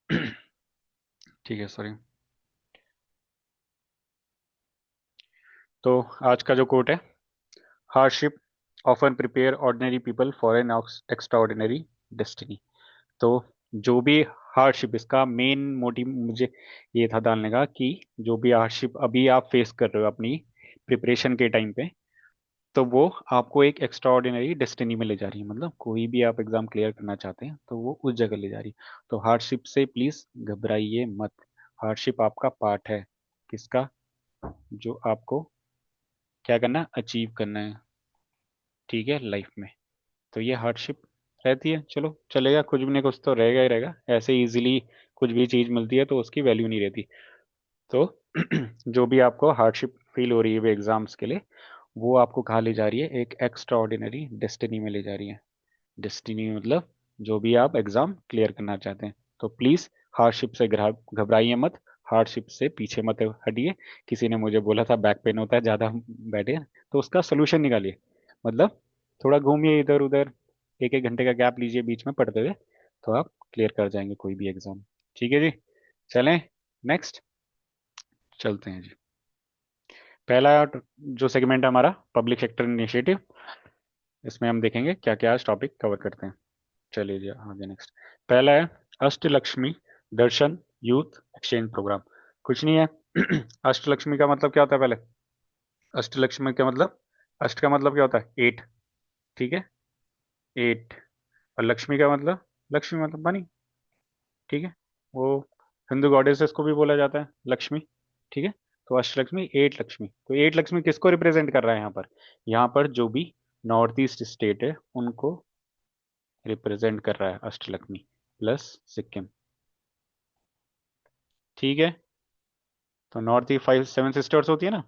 ठीक है, सॉरी। तो आज का जो कोट है, hardship often prepare ordinary people for an extra ordinary destiny. तो जो भी हार्डशिप, इसका मेन मोटिव मुझे ये था डालने का कि जो भी हार्डशिप अभी आप फेस कर रहे हो अपनी प्रिपरेशन के टाइम पे, तो वो आपको एक एक्स्ट्रा ऑर्डिनरी डेस्टिनी में ले जा रही है। मतलब कोई भी आप एग्जाम क्लियर करना चाहते हैं तो वो उस जगह ले जा रही है। तो हार्डशिप से प्लीज घबराइए मत। हार्डशिप आपका पार्ट है। किसका? जो आपको क्या करना है, अचीव करना है। ठीक है, लाइफ में। तो ये हार्डशिप रहती है, चलो चलेगा, कुछ भी नहीं कुछ तो रहेगा ही रहेगा। ऐसे इजीली कुछ भी चीज मिलती है तो उसकी वैल्यू नहीं रहती। तो जो भी आपको हार्डशिप फील हो रही है एग्जाम्स के लिए, वो आपको कहाँ ले जा रही है, एक एक्स्ट्रा ऑर्डिनरी डेस्टिनी में ले जा रही है। डेस्टिनी मतलब जो भी आप एग्जाम क्लियर करना चाहते हैं। तो प्लीज हार्डशिप से घबराइए मत। हार्डशिप से पीछे मत हटिए। किसी ने मुझे बोला था बैक पेन होता है ज्यादा बैठे, तो उसका सोल्यूशन निकालिए। मतलब थोड़ा घूमिए इधर उधर, एक एक घंटे का गैप लीजिए बीच में पढ़ते हुए, तो आप क्लियर कर जाएंगे कोई भी एग्जाम। ठीक है जी, चलें नेक्स्ट, चलते हैं जी। पहला जो सेगमेंट है हमारा, पब्लिक सेक्टर इनिशिएटिव। इसमें हम देखेंगे क्या क्या आज टॉपिक कवर करते हैं। चलिए जी आगे नेक्स्ट। पहला है अष्टलक्ष्मी दर्शन यूथ एक्सचेंज प्रोग्राम। कुछ नहीं है। अष्टलक्ष्मी का मतलब क्या होता है पहले? अष्टलक्ष्मी का मतलब, अष्ट का मतलब क्या होता है? एट। ठीक है, एट। और लक्ष्मी का मतलब, लक्ष्मी मतलब मनी। ठीक है, वो हिंदू गॉडेसेस को भी बोला जाता है लक्ष्मी। ठीक है, तो अष्टलक्ष्मी, एट लक्ष्मी। तो एट लक्ष्मी किसको रिप्रेजेंट कर रहा है यहाँ पर? यहाँ पर जो भी नॉर्थ ईस्ट स्टेट है उनको रिप्रेजेंट कर रहा है अष्टलक्ष्मी, प्लस सिक्किम। ठीक है, तो north east five seven sisters होती है ना,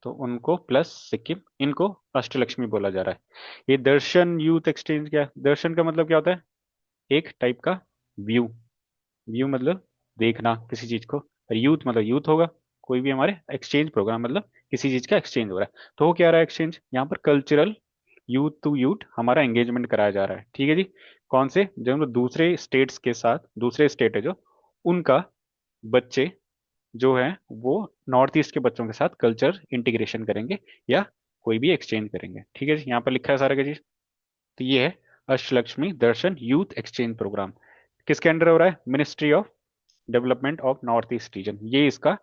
तो उनको प्लस सिक्किम, इनको अष्टलक्ष्मी बोला जा रहा है। ये दर्शन यूथ एक्सचेंज क्या है? दर्शन का मतलब क्या होता है? एक टाइप का व्यू। व्यू मतलब देखना किसी चीज को। और यूथ मतलब यूथ होगा कोई भी हमारे एक्सचेंज प्रोग्राम, मतलब किसी चीज का एक्सचेंज हो रहा है। तो वो क्या रहा है एक्सचेंज? यहाँ पर कल्चरल यूथ टू यूथ हमारा एंगेजमेंट कराया जा रहा है। ठीक है जी। कौन से? जो हम लोग दूसरे स्टेट्स के साथ, दूसरे स्टेट है जो, उनका बच्चे जो है वो नॉर्थ ईस्ट के बच्चों के साथ कल्चर इंटीग्रेशन करेंगे या कोई भी एक्सचेंज करेंगे। ठीक है जी, यहाँ पर लिखा है सारा का चीज। तो ये है अष्टलक्ष्मी दर्शन यूथ एक्सचेंज प्रोग्राम। किसके अंडर हो रहा है? Ministry of development of North East reason, ये इसका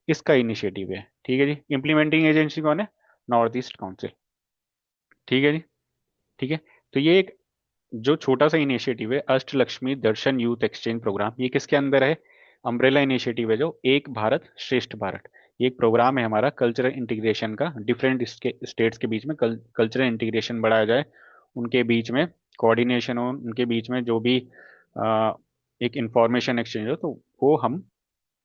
इसका इनिशिएटिव है। ठीक है जी। इम्प्लीमेंटिंग एजेंसी कौन है? North east council. ठीक है जी। ठीक है, तो ये एक जो छोटा सा इनिशिएटिव है अष्टलक्ष्मी दर्शन यूथ एक्सचेंज प्रोग्राम, ये किसके अंदर है? अम्ब्रेला इनिशिएटिव है जो एक भारत श्रेष्ठ भारत। ये एक प्रोग्राम है हमारा कल्चरल इंटीग्रेशन का, डिफरेंट स्टेट्स के बीच में कल्चरल इंटीग्रेशन बढ़ाया जाए, उनके बीच में कोऑर्डिनेशन हो, उनके बीच में जो भी आ, एक इंफॉर्मेशन एक्सचेंज हो, तो वो हम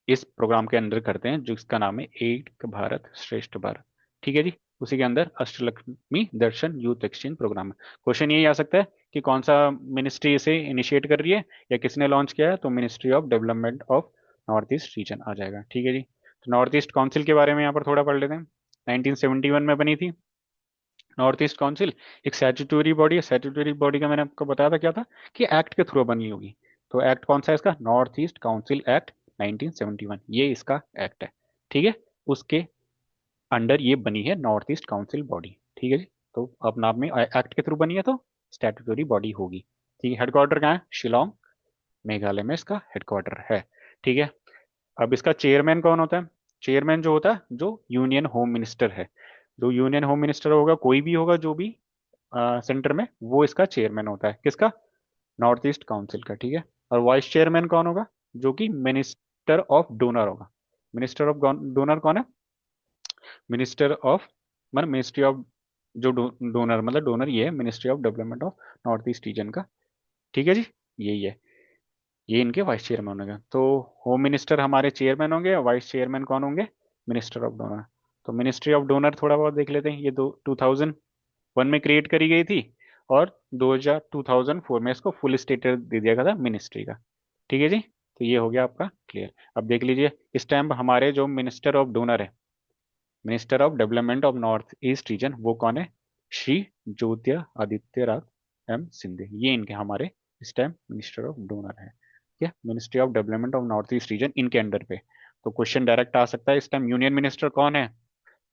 इस प्रोग्राम के अंदर करते हैं, जिसका नाम है एक भारत श्रेष्ठ भारत। ठीक है जी। उसी के अंदर अष्टलक्ष्मी दर्शन यूथ एक्सचेंज प्रोग्राम है। क्वेश्चन यही आ सकता है कि कौन सा मिनिस्ट्री इसे इनिशिएट कर रही है या किसने लॉन्च किया है, तो ministry of development of North East region आ जाएगा। ठीक है जी। तो नॉर्थ ईस्ट काउंसिल के बारे में यहाँ पर थोड़ा पढ़ लेते हैं। 1971 में बनी थी नॉर्थ ईस्ट काउंसिल। एक स्टैट्यूटरी बॉडी है। स्टैट्यूटरी बॉडी का मैंने आपको बताया था क्या था, कि एक्ट के थ्रू बनी होगी। तो एक्ट कौन सा है इसका? नॉर्थ ईस्ट काउंसिल एक्ट 1971, ये इसका एक्ट है। ठीक है, उसके अंडर ये बनी है नॉर्थ ईस्ट काउंसिल बॉडी। ठीक है जी। तो अब नाम में एक्ट के थ्रू बनी है तो स्टैट्यूटरी बॉडी होगी। ठीक है, हेडक्वार्टर कहाँ है? शिलोंग, मेघालय में इसका हेडक्वार्टर है। ठीक है, अब इसका चेयरमैन कौन होता है? चेयरमैन जो होता है, जो यूनियन होम मिनिस्टर है, जो यूनियन होम मिनिस्टर होगा, कोई भी होगा जो भी सेंटर में, वो इसका चेयरमैन होता है। किसका? नॉर्थ ईस्ट काउंसिल का। ठीक है, और वाइस चेयरमैन कौन होगा? जो कि मिनिस्टर ऑफ डोनर होगा। मिनिस्टर ऑफ डोनर कौन है? मिनिस्टर ऑफ, मतलब मिनिस्ट्री ऑफ, जो डोनर मतलब डोनर ये है ministry of development of North East reason का। ठीक है जी, यही है। ये इनके वाइस चेयरमैन होंगे। तो होम मिनिस्टर हमारे चेयरमैन होंगे और वाइस चेयरमैन कौन होंगे? Minister of donor. तो मिनिस्ट्री ऑफ डोनर थोड़ा बहुत देख लेते हैं। ये दो 2001 में क्रिएट करी गई थी, और 2004 में इसको फुल स्टेटस दे दिया गया था मिनिस्ट्री का। ठीक है जी, तो ये हो गया आपका क्लियर। अब देख लीजिए इस टाइम हमारे जो मिनिस्टर ऑफ डोनर है, minister of development of North East reason, वो कौन है? श्री ज्योतिरादित्य एम सिंधिया, ये इनके हमारे इस टाइम मिनिस्टर ऑफ डोनर है। ठीक है, ministry of development of North East reason इनके अंडर पे। तो क्वेश्चन डायरेक्ट आ सकता है इस टाइम, यूनियन मिनिस्टर कौन है?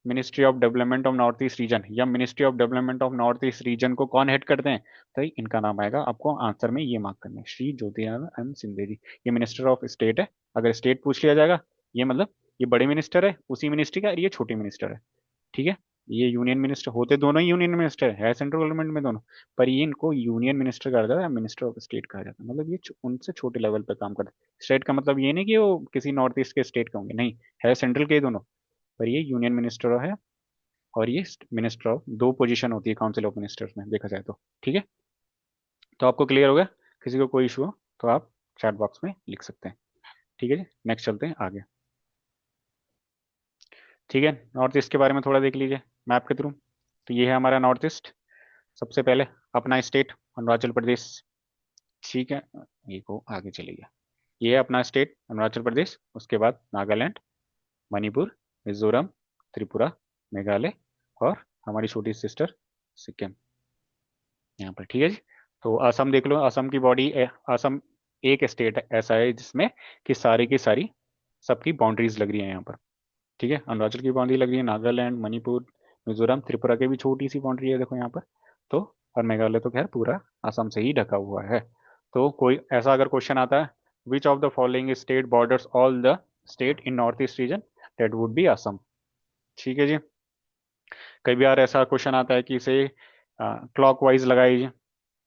Ministry of development of North East region, या ministry of development of North East region को कौन हेड करते हैं? तो इनका नाम आएगा, आपको आंसर में ये मार्क करना है, श्री ज्योतिरादित्य एम सिंधिया जी। ये मिनिस्टर ऑफ स्टेट है, अगर स्टेट पूछ लिया जाएगा, ये मतलब ये बड़े मिनिस्टर है उसी मिनिस्ट्री का, और ये छोटी मिनिस्टर है। ठीक है, ये यूनियन मिनिस्टर होते दोनों ही यूनियन मिनिस्टर है सेंट्रल गवर्नमेंट में दोनों, पर ये इनको यूनियन मिनिस्टर कहा जाता है, मिनिस्टर ऑफ स्टेट कहा जाता है, मतलब ये उनसे छोटे लेवल पे काम करते हैं। स्टेट का मतलब ये नहीं कि वो किसी नॉर्थ ईस्ट के स्टेट के होंगे, नहीं, है सेंट्रल के ही दोनों, पर ये यूनियन मिनिस्टर है। और ये मिनिस्टर ऑफ, दो पोजीशन होती है काउंसिल ऑफ मिनिस्टर्स में देखा जाए तो। ठीक है, तो आपको क्लियर हो गया? किसी को कोई इशू हो तो आप चैट बॉक्स में लिख सकते हैं। ठीक है जी, नेक्स्ट चलते हैं आगे। ठीक है, नॉर्थ ईस्ट के बारे में थोड़ा देख लीजिए मैप के थ्रू। तो ये है हमारा नॉर्थ ईस्ट। सबसे पहले अपना स्टेट अरुणाचल प्रदेश। ठीक है, ये को आगे चलिए। ये है अपना स्टेट अरुणाचल प्रदेश, उसके बाद नागालैंड, मणिपुर, मिजोरम, त्रिपुरा, मेघालय, और हमारी छोटी सिस्टर सिक्किम यहाँ पर। ठीक है जी, तो असम देख लो, असम की बॉडी, असम एक स्टेट ऐसा है जिसमें कि सारी की सारी सबकी बाउंड्रीज लग रही है यहाँ पर। ठीक है, अरुणाचल की बाउंड्री लग रही है, नागालैंड, मणिपुर, मिजोरम, त्रिपुरा की भी छोटी सी बाउंड्री है देखो यहाँ पर। तो और मेघालय तो खैर पूरा असम से ही ढका हुआ है। तो कोई ऐसा अगर क्वेश्चन आता है, which of the following state borders all the state in north East reason, that would be Assam. ठीक है जी, कई बार ऐसा क्वेश्चन आता है कि इसे क्लॉकवाइज लगाइए,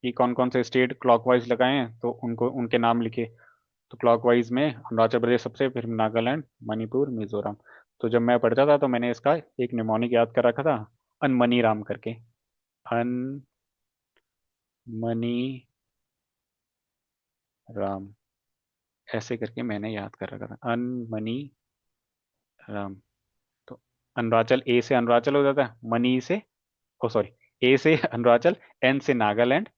कि कौन कौन से स्टेट क्लॉकवाइज लगाए हैं तो उनको उनके नाम लिखे। तो क्लॉकवाइज में अरुणाचल प्रदेश सबसे, फिर नागालैंड, मणिपुर, मिजोरम। तो जब मैं पढ़ता था तो मैंने इसका एक निमोनिक याद कर रखा था, अनमनी राम करके, अनमनी राम, ऐसे करके मैंने याद कर रखा था, अनमनी राम। तो अरुणाचल, ए से अरुणाचल हो जाता है, मनी से, ओ सॉरी, ए से अरुणाचल, एन से नागालैंड,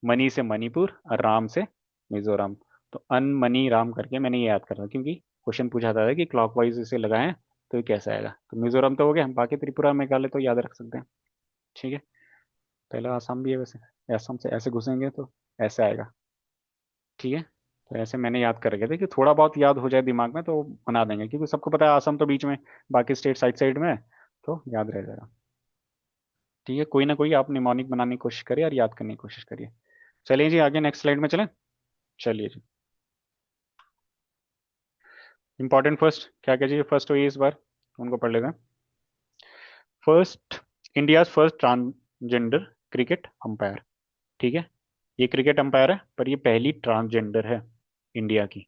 मनी से मणिपुर, और राम से मिजोरम। तो अनमनी राम करके मैंने ये याद करा क्योंकि क्वेश्चन पूछा था कि क्लॉकवाइज इसे लगाएं तो ये कैसे आएगा। तो मिजोरम तो हो गया, बाकी त्रिपुरा मेघालय तो याद रख सकते हैं। ठीक है, पहला आसाम भी है वैसे, असम से ऐसे घुसेंगे तो ऐसे आएगा। ठीक है, तो ऐसे मैंने याद कर रखे थे कि थोड़ा बहुत याद हो जाए दिमाग में तो बना देंगे, क्योंकि सबको पता है आसाम तो बीच में, बाकी स्टेट साइड साइड में है, तो याद रह जाएगा। ठीक है, कोई ना कोई आप निमोनिक बनाने की कोशिश करिए और याद करने की कोशिश करिए। चलिए जी आगे नेक्स्ट स्लाइड में चलें। चलिए जी, इंपॉर्टेंट फर्स्ट क्या क्या चाहिए, फर्स्ट तो ये इस बार उनको पढ़ लेते हैं। First, India first transgender cricket umpire. ठीक है, ये क्रिकेट अंपायर है पर ये पहली ट्रांसजेंडर है इंडिया की।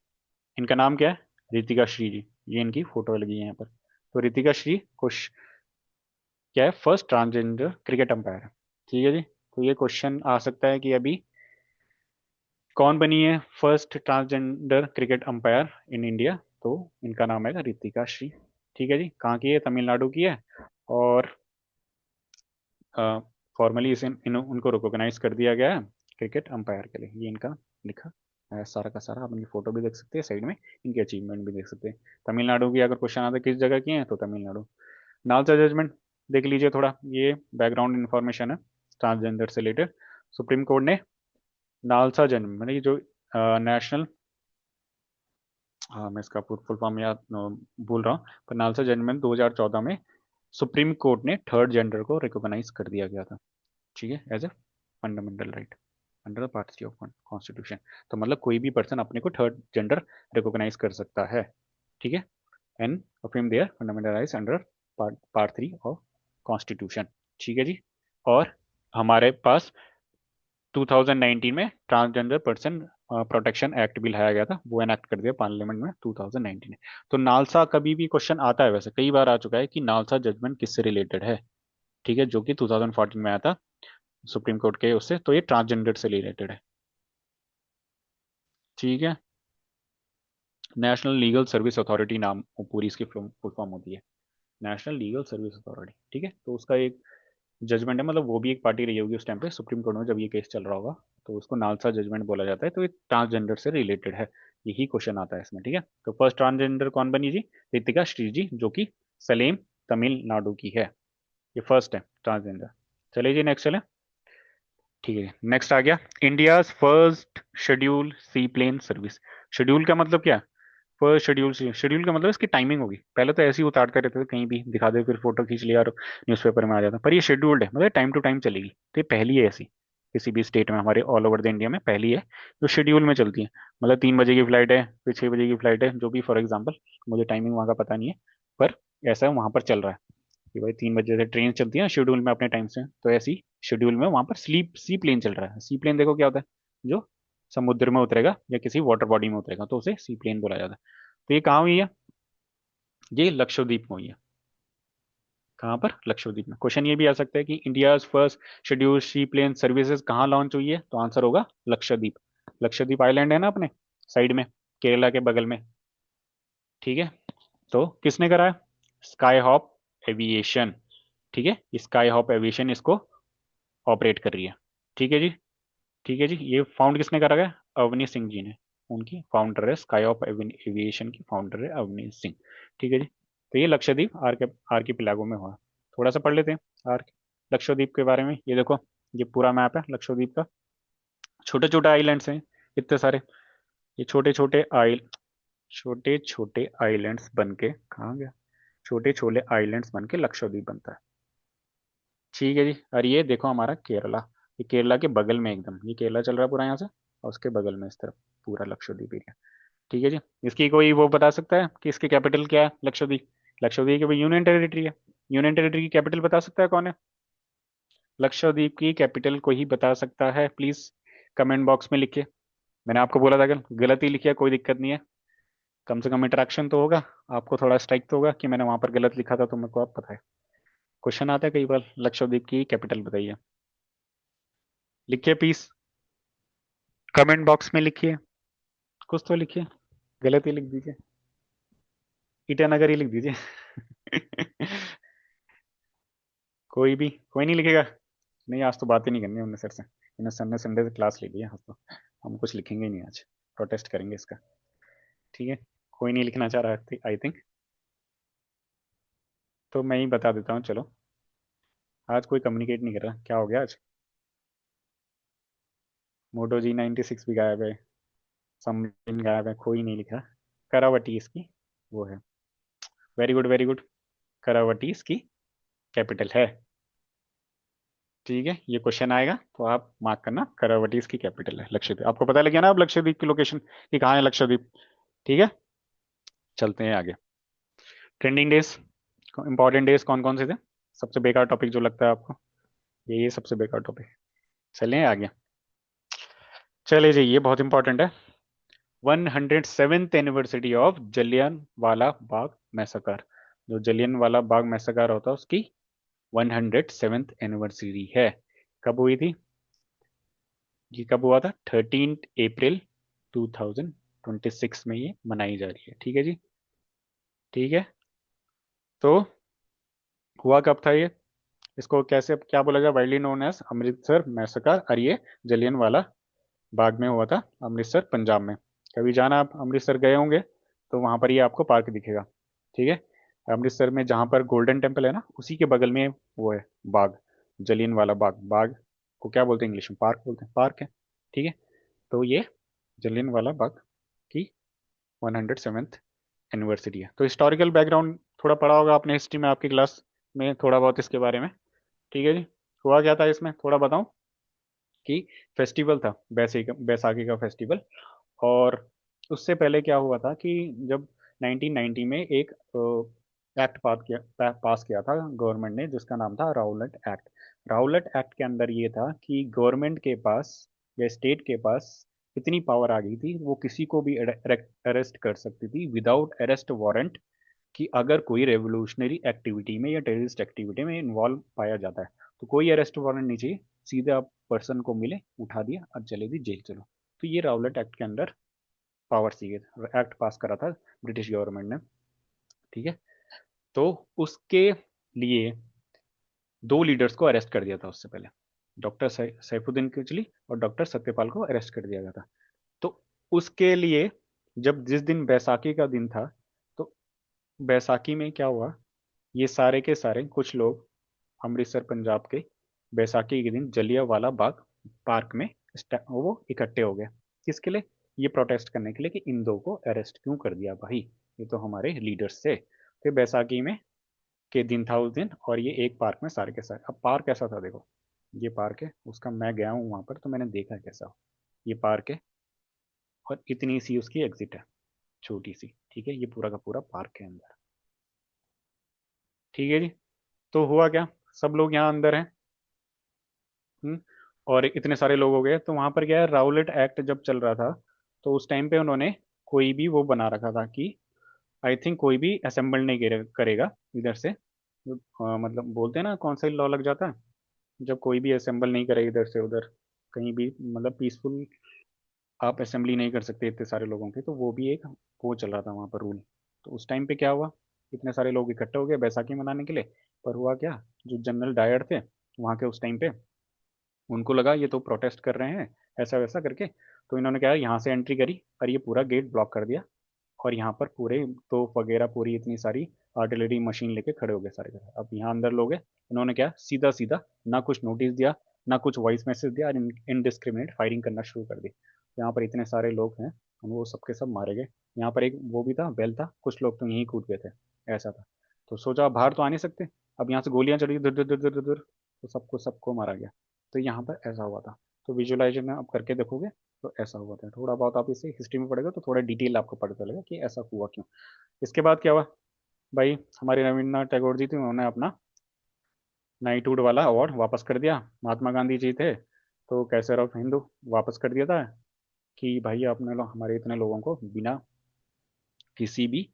इनका नाम क्या है? रितिका श्री जी। ये इनकी फोटो लगी है यहाँ पर। तो रितिका श्री क्या है? फर्स्ट ट्रांसजेंडर क्रिकेट अंपायर है। ठीक है जी, तो ये क्वेश्चन आ सकता है कि अभी कौन बनी है first transgender cricket umpire in India? तो इनका नाम है रितिका श्री। ठीक है जी, कहाँ की है? तमिलनाडु की है। और फॉर्मली इसे उनको रिकॉग्नाइज कर दिया गया है क्रिकेट अंपायर के लिए। ये इनका लिखा है सारा का सारा, आप इनकी फोटो भी देख सकते हैं साइड में, इनके अचीवमेंट भी देख सकते हैं। तमिलनाडु की अगर क्वेश्चन आता है किस जगह की है तो तमिलनाडु। नालसा जजमेंट देख लीजिए थोड़ा, ये बैकग्राउंड इन्फॉर्मेशन है ट्रांसजेंडर से रिलेटेड। सुप्रीम कोर्ट ने नालसा जजमेंट, मतलब ये जो नेशनल, हाँ मैं इसका फुल फॉर्म याद भूल रहा हूँ, पर नालसा जजमेंट 2014 में सुप्रीम कोर्ट ने थर्ड जेंडर को रिकॉग्नाइज कर दिया गया था। ठीक है, as a fundamental right under the part 3 of constitution. तो मतलब कोई भी पर्सन अपने को थर्ड जेंडर रिकॉग्नाइज कर सकता है। ठीक है, end of him there fundamental rights under part 3 of constitution. ठीक है जी, और हमारे पास 2019 में ट्रांसजेंडर पर्सन प्रोटेक्शन एक्ट भी लाया गया था, वो एनेक्ट कर दिया पार्लियामेंट में 2019 में। तो नालसा कभी भी क्वेश्चन आता है, वैसे कई बार आ चुका है कि नालसा जजमेंट किससे रिलेटेड है। ठीक है, जो कि 2014 में आया था सुप्रीम कोर्ट के उससे, तो ये ट्रांसजेंडर से रिलेटेड है। ठीक है, नेशनल लीगल सर्विस अथॉरिटी नाम पूरी इसकी फुल फॉर्म होती है, नेशनल लीगल सर्विस अथॉरिटी। ठीक है, तो उसका एक जजमेंट है, मतलब वो भी एक पार्टी रही होगी उस टाइम पे सुप्रीम कोर्ट में जब ये केस चल रहा होगा, तो उसको नालसा जजमेंट बोला जाता है। तो ये ट्रांसजेंडर से रिलेटेड है, यही क्वेश्चन आता है इसमें। ठीक है, तो फर्स्ट ट्रांसजेंडर कौन बनी जी? रितिका श्री जी, जो कि सलेम तमिलनाडु की है। ये फर्स्ट है ट्रांसजेंडर। चलिए जी नेक्स्ट चले। ठीक है, नेक्स्ट आ गया, India's first schedule seaplane service. Schedule का मतलब क्या है? फर्स्ट शेड्यूल, शेड्यूल का मतलब इसकी टाइमिंग होगी। पहले तो ऐसे ही उतारते रहते थे, कहीं भी दिखा दे, फिर फोटो खींच लिया और न्यूज़पेपर में आ जाता, पर ये शेड्यूल्ड है, मतलब टाइम टू टाइम चलेगी। तो ये पहली है ऐसी, किसी भी स्टेट में, हमारे ऑल ओवर द इंडिया में पहली है जो शेड्यूल में चलती है। मतलब 3 बजे की फ्लाइट है, फिर 6 बजे की फ्लाइट है, जो भी फॉर एग्जाम्पल, मुझे टाइमिंग वहाँ का पता नहीं है, पर ऐसा वहाँ पर चल रहा है कि भाई 3 बजे से ट्रेन चलती है शेड्यूल में अपने टाइम से, तो ऐसी शेड्यूल में वहाँ पर स्लीप सी प्लेन चल रहा है। सी प्लेन देखो क्या होता है, जो समुद्र में उतरेगा या किसी वाटर बॉडी में उतरेगा तो उसे सी प्लेन बोला जाता है। तो ये कहाँ हुई है? ये लक्षद्वीप में हुई है। कहाँ पर? लक्षद्वीप में। क्वेश्चन ये भी आ सकता है कि India first schedule seaplane services कहाँ लॉन्च हुई है, तो आंसर होगा लक्षद्वीप। लक्षद्वीप आइलैंड है ना अपने साइड में, केरला के बगल में। ठीक है, तो किसने करा है? Sky hop aviation. ठीक है, स्काई हॉप एविएशन इसको ऑपरेट कर रही है। ठीक है जी। ठीक है जी, ये फाउंड किसने करा है? अवनी सिंह जी ने। उनकी फाउंडर है, स्काई ऑफ एविएशन की फाउंडर है अवनी सिंह। ठीक है जी। तो ये लक्षद्वीप आर के पिलागो में हुआ। थोड़ा सा पढ़ लेते हैं आर लक्षद्वीप के बारे में। ये देखो, ये पूरा मैप है लक्षद्वीप का। छोटे छोटे आइलैंड्स हैं इतने सारे। ये छोटे छोटे आइलैंड्स बन के कहाँ गया, छोटे छोटे आइलैंड्स बन के लक्षद्वीप बनता है। ठीक है जी। और ये देखो हमारा केरला, ये केरला के बगल में एकदम, ये केरला चल रहा है पूरा यहाँ से, और उसके बगल में इस तरफ पूरा लक्षद्वीप एरिया। ठीक है जी। इसकी कोई वो बता सकता है कि इसकी कैपिटल क्या है? लक्षद्वीप। लक्षद्वीप की भाई यूनियन टेरिटरी है। यूनियन टेरिटरी की कैपिटल बता सकता है कौन है? लक्षद्वीप की कैपिटल कोई ही बता सकता है, प्लीज कमेंट बॉक्स में लिखिए। मैंने आपको बोला था गलत गलत ही लिखिए, कोई दिक्कत नहीं है, कम से कम इंटरेक्शन तो होगा, आपको थोड़ा स्ट्राइक तो होगा कि मैंने वहां पर गलत लिखा था, तो मेरे को आप पता है। क्वेश्चन आता है कई बार, लक्षद्वीप की कैपिटल बताइए। लिखिए प्लीज, कमेंट बॉक्स में लिखिए, कुछ तो लिखिए, गलत ही लिख दीजिए, ईटानगर ही लिख दीजिए। कोई नहीं लिखेगा? नहीं, आज तो बात ही नहीं करनी हमने सर से, इन्हें सर ने संडे से क्लास ले लिया, आज तो हम कुछ लिखेंगे ही नहीं, आज प्रोटेस्ट करेंगे इसका। ठीक है, कोई नहीं लिखना चाह रहा आई थिंक, तो मैं ही बता देता हूँ चलो। आज कोई कम्युनिकेट नहीं कर रहा, क्या हो गया आज? मोटो जी 96 भी गायब है, समथिंग गायब है, कोई नहीं लिख रहा। करावटी इसकी वो है। वेरी गुड वेरी गुड, करावटी इसकी कैपिटल है। ठीक है, ये क्वेश्चन आएगा तो आप मार्क करना, करावटी इसकी कैपिटल है लक्षद्वीप। आपको पता लग गया ना अब लक्षद्वीप की लोकेशन कि कहाँ है लक्षद्वीप। ठीक है, चलते हैं आगे। ट्रेंडिंग डेज, इंपॉर्टेंट डेज कौन कौन से थे? सबसे बेकार टॉपिक जो लगता है आपको, ये सबसे बेकार टॉपिक। चलें आगे। चले जी, ये बहुत इंपॉर्टेंट है। 107th एनिवर्सरी ऑफ जलियन वाला बाग मैसाकर। जो जलियन वाला बाग मैसाकर होता है उसकी 107th एनिवर्सरी है। कब हुई थी? ये कब हुआ था? 13 अप्रैल 2026 में ये मनाई जा रही है। ठीक है जी। ठीक है, तो हुआ कब था ये? इसको कैसे क्या बोला जाए? वाइडली नोन एज अमृतसर मैसकर, और ये जलियन वाला बाग में हुआ था, अमृतसर पंजाब में। कभी जाना आप अमृतसर गए होंगे तो वहां पर ये आपको पार्क दिखेगा। ठीक है, अमृतसर में जहां पर गोल्डन टेम्पल है ना, उसी के बगल में वो है बाग, जलियन वाला बाग। बाग को क्या बोलते हैं इंग्लिश में? पार्क बोलते हैं, पार्क है। ठीक है, तो ये जलियन वाला बाग की 107th एनिवर्सरी है। तो हिस्टोरिकल बैकग्राउंड थोड़ा पढ़ा होगा आपने हिस्ट्री में, आपकी क्लास में थोड़ा बहुत इसके बारे में। ठीक है जी। हुआ क्या था इसमें थोड़ा बताऊं कि फेस्टिवल था, बैसाखी का फेस्टिवल। और उससे पहले क्या हुआ था कि जब 1990 में एक एक्ट पास किया था गवर्नमेंट ने, जिसका नाम था राउलेट एक्ट। राउलेट एक्ट के अंदर ये था कि गवर्नमेंट के पास या स्टेट के पास इतनी पावर आ गई थी, वो किसी को भी अरेस्ट कर सकती थी विदाउट अरेस्ट वारंट, कि अगर कोई रेवोल्यूशनरी एक्टिविटी में या टेररिस्ट एक्टिविटी में इन्वॉल्व पाया जाता है तो कोई अरेस्ट वारंट नहीं चाहिए, सीधे आप पर्सन को मिले, उठा दिया और चले दी जेल चलो। तो ये राउलेट एक्ट के अंदर पावर सी एक्ट पास करा था ब्रिटिश गवर्नमेंट ने। ठीक है, तो उसके लिए 2 लीडर्स को अरेस्ट कर दिया था उससे पहले, डॉक्टर सैफुद्दीन किचली और डॉक्टर सत्यपाल को अरेस्ट कर दिया गया था। तो उसके लिए जब जिस दिन बैसाखी का दिन था, तो बैसाखी में क्या हुआ, ये सारे के सारे कुछ लोग अमृतसर पंजाब के बैसाखी के दिन जलियांवाला बाग पार्क में वो इकट्ठे हो गए। किसके लिए? ये प्रोटेस्ट करने के लिए कि इन दो को अरेस्ट क्यों कर दिया भाई, ये तो हमारे लीडर्स थे। फिर बैसाखी में के दिन था उस दिन, और ये एक पार्क में सारे के सारे। अब पार्क कैसा था देखो, ये पार्क है उसका, मैं गया हूँ वहां पर तो मैंने देखा कैसा। ये पार्क है और इतनी सी उसकी एग्जिट है, छोटी सी, ठीक है, ये पूरा का पूरा पार्क है अंदर। ठीक है जी। तो हुआ क्या, सब लोग यहाँ अंदर हैं। हम्म, और इतने सारे लोग हो गए, तो वहां पर क्या है, राउलेट एक्ट जब चल रहा था, तो उस टाइम पे उन्होंने कोई भी वो बना रखा था कि आई थिंक कोई भी असेंबल नहीं करेगा इधर से। मतलब बोलते हैं ना कौन सा लॉ लग जाता है, जब कोई भी असेंबल नहीं करे इधर से उधर, कहीं भी, मतलब पीसफुल आप असेंबली नहीं कर सकते इतने सारे लोगों की, तो वो भी एक वो चल रहा था वहाँ पर रूल। तो उस टाइम पे क्या हुआ, इतने सारे लोग इकट्ठे हो गए बैसाखी मनाने के लिए। पर हुआ क्या, जो जनरल डायर थे वहाँ के उस टाइम पे, उनको लगा ये तो प्रोटेस्ट कर रहे हैं ऐसा वैसा करके, तो इन्होंने क्या यहाँ से एंट्री करी और ये पूरा गेट ब्लॉक कर दिया। और यहाँ पर पूरे तोप वगैरह पूरी इतनी सारी आर्टिलरी मशीन लेके खड़े हो गए सारे के सारे। अब यहाँ अंदर लोग हैं, इन्होंने क्या सीधा सीधा, ना कुछ नोटिस दिया, ना कुछ वॉइस मैसेज दिया, और इनडिस्क्रिमिनेट फायरिंग करना शुरू कर दी। यहाँ पर इतने सारे लोग हैं, वो सबके सब मारे गए। यहाँ पर एक वो भी था, बेल था, कुछ लोग तो यहीं कूद गए थे, ऐसा था। तो सोचा बाहर तो आ नहीं सकते, अब यहाँ से गोलियां चली धुर धुर धुर धुर धुर, तो सबको सबको मारा गया। तो यहाँ पर ऐसा हुआ था। तो विजुअलाइजेशन में आप करके देखोगे तो ऐसा हुआ था। थोड़ा बहुत आप इसे हिस्ट्री में पढ़ेगा तो थोड़ा डिटेल आपको पता चलेगा कि ऐसा हुआ क्यों। इसके बाद क्या हुआ भाई, हमारे रविन्द्रनाथ टैगोर जी थे, उन्होंने अपना नाइटहुड वाला अवार्ड वापस कर दिया। महात्मा गांधी जी थे तो कैसर ऑफ हिंदू वापस कर दिया था, कि भाई आपने हमारे इतने लोगों को बिना किसी भी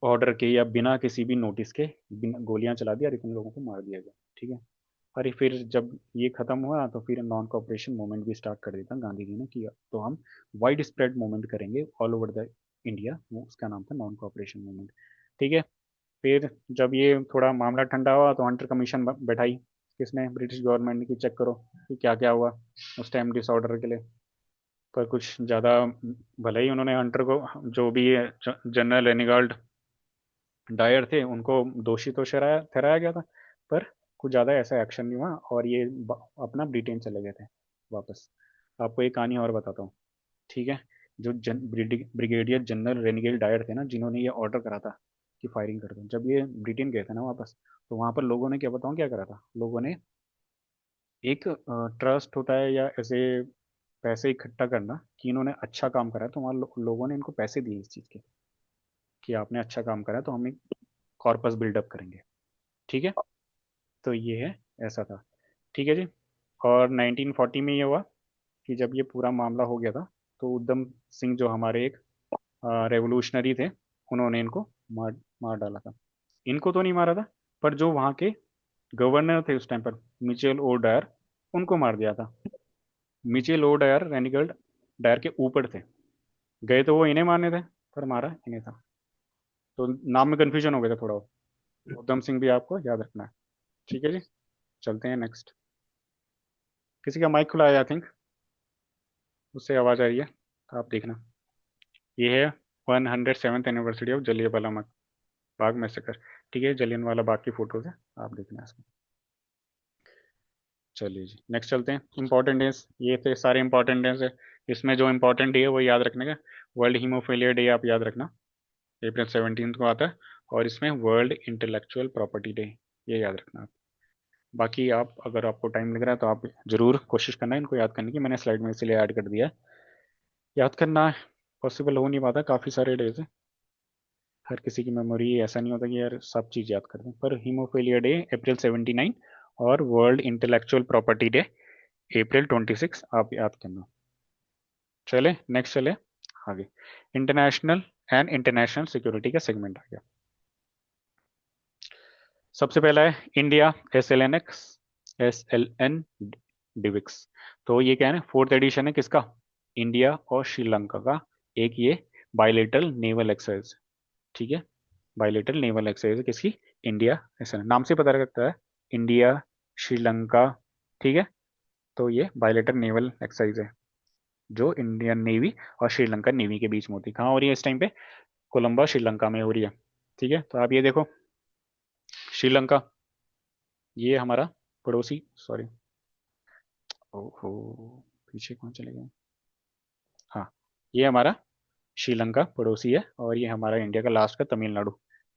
ऑर्डर के या बिना किसी भी नोटिस के बिना गोलियां चला दी और इतने लोगों को मार दिया गया। ठीक है। अरे फिर जब ये खत्म हुआ तो फिर नॉन कॉपरेशन मूवमेंट भी स्टार्ट कर दिया था गांधी जी ने किया, तो हम वाइड स्प्रेड मूवमेंट करेंगे ऑल ओवर द इंडिया, वो उसका नाम था नॉन कॉपरेशन मूवमेंट। ठीक है। फिर जब ये थोड़ा मामला ठंडा हुआ तो हंटर कमीशन बैठाई, किसने, ब्रिटिश गवर्नमेंट ने, कि चेक करो कि क्या क्या हुआ उस टाइम डिसऑर्डर के लिए। पर कुछ ज़्यादा, भले ही उन्होंने हंटर को, जो भी जनरल रेनिगाल्ड डायर थे, उनको दोषी तो ठहराया ठहराया गया था, पर कुछ ज़्यादा ऐसा एक्शन नहीं हुआ और ये अपना ब्रिटेन चले गए थे वापस। आपको एक कहानी और बताता हूँ। ठीक है। जो ब्रिगेडियर जनरल रेनिगेल डायर थे ना, जिन्होंने ये ऑर्डर करा था कि फायरिंग कर दो, जब ये ब्रिटेन गए थे ना वापस, तो वहाँ पर लोगों ने क्या बताऊँ क्या करा था, लोगों ने एक ट्रस्ट होता है या ऐसे पैसे इकट्ठा करना, कि इन्होंने अच्छा काम करा है, तो वहाँ लोगों ने इनको पैसे दिए इस चीज़ के, कि आपने अच्छा काम करा है तो हम एक कॉर्पस बिल्डअप करेंगे। ठीक है। तो ये है, ऐसा था। ठीक है जी। और 1940 में ये हुआ कि जब ये पूरा मामला हो गया था, तो उधम सिंह जो हमारे एक रेवोल्यूशनरी थे, उन्होंने इनको मार मार डाला था। इनको तो नहीं मारा था, पर जो वहाँ के गवर्नर थे उस टाइम पर, मिचेल ओ डायर, उनको मार दिया था। मिचेल ओ डायर रेनिगल्ड डायर के ऊपर थे, गए तो वो इन्हें मारने थे, पर मारा इन्हें था। तो नाम में कन्फ्यूजन हो गया था थोड़ा। उधम सिंह भी आपको याद रखना है। ठीक है जी। चलते हैं नेक्स्ट। किसी का माइक खुला है आई थिंक, उससे आवाज़ आ रही है, तो आप देखना। ये है 107th anniversary of Jallianwala Bagh massacre. ठीक है, जलियांवाला बाग की फोटोज है, आप देखना इसमें। चलिए जी, नेक्स्ट चलते हैं। इंपॉर्टेंट डेज, ये थे सारे इंपॉर्टेंट डेज है। इसमें जो इंपॉर्टेंट डे है वो याद रखने का, वर्ल्ड हीमोफीलिया डे आप याद रखना, April 17 को आता है। और इसमें वर्ल्ड इंटेलेक्चुअल प्रॉपर्टी डे, ये याद रखना आप। बाकी आप, अगर आपको टाइम लग रहा है तो आप जरूर कोशिश करना इनको याद करने की, मैंने स्लाइड में इसलिए ऐड कर दिया है। याद करना पॉसिबल हो नहीं पाता, काफ़ी सारे डेज हैं, हर किसी की मेमोरी ऐसा नहीं होता कि यार सब चीज़ याद कर दें। पर हीमोफीलिया डे April 29, और world intellectual property day April 26, आप याद करना। चले नेक्स्ट चले आगे। इंटरनेशनल एंड इंटरनेशनल सिक्योरिटी का सेगमेंट आ गया। सबसे पहला है इंडिया, SLN डिविक्स। तो ये क्या है ना, फोर्थ एडिशन है किसका, इंडिया और श्रीलंका का एक ये बायलेटरल नेवल एक्सरसाइज। ठीक है। बायलेटरल नेवल एक्सरसाइज किसकी, इंडिया, ऐसा नाम से पता लगता है, इंडिया, श्रीलंका। ठीक है। तो ये बायलेटरल नेवल एक्सरसाइज है जो इंडियन नेवी और श्रीलंका नेवी के बीच में होती है। कहाँ हो रही है इस टाइम पे, कोलंबो श्रीलंका में हो रही है। ठीक है। तो आप ये देखो, श्रीलंका, ये हमारा पड़ोसी, सॉरी, ओहो, पीछे कौन चले गए? हाँ, ये हमारा श्रीलंका पड़ोसी है, और ये हमारा इंडिया का लास्ट का तमिलनाडु।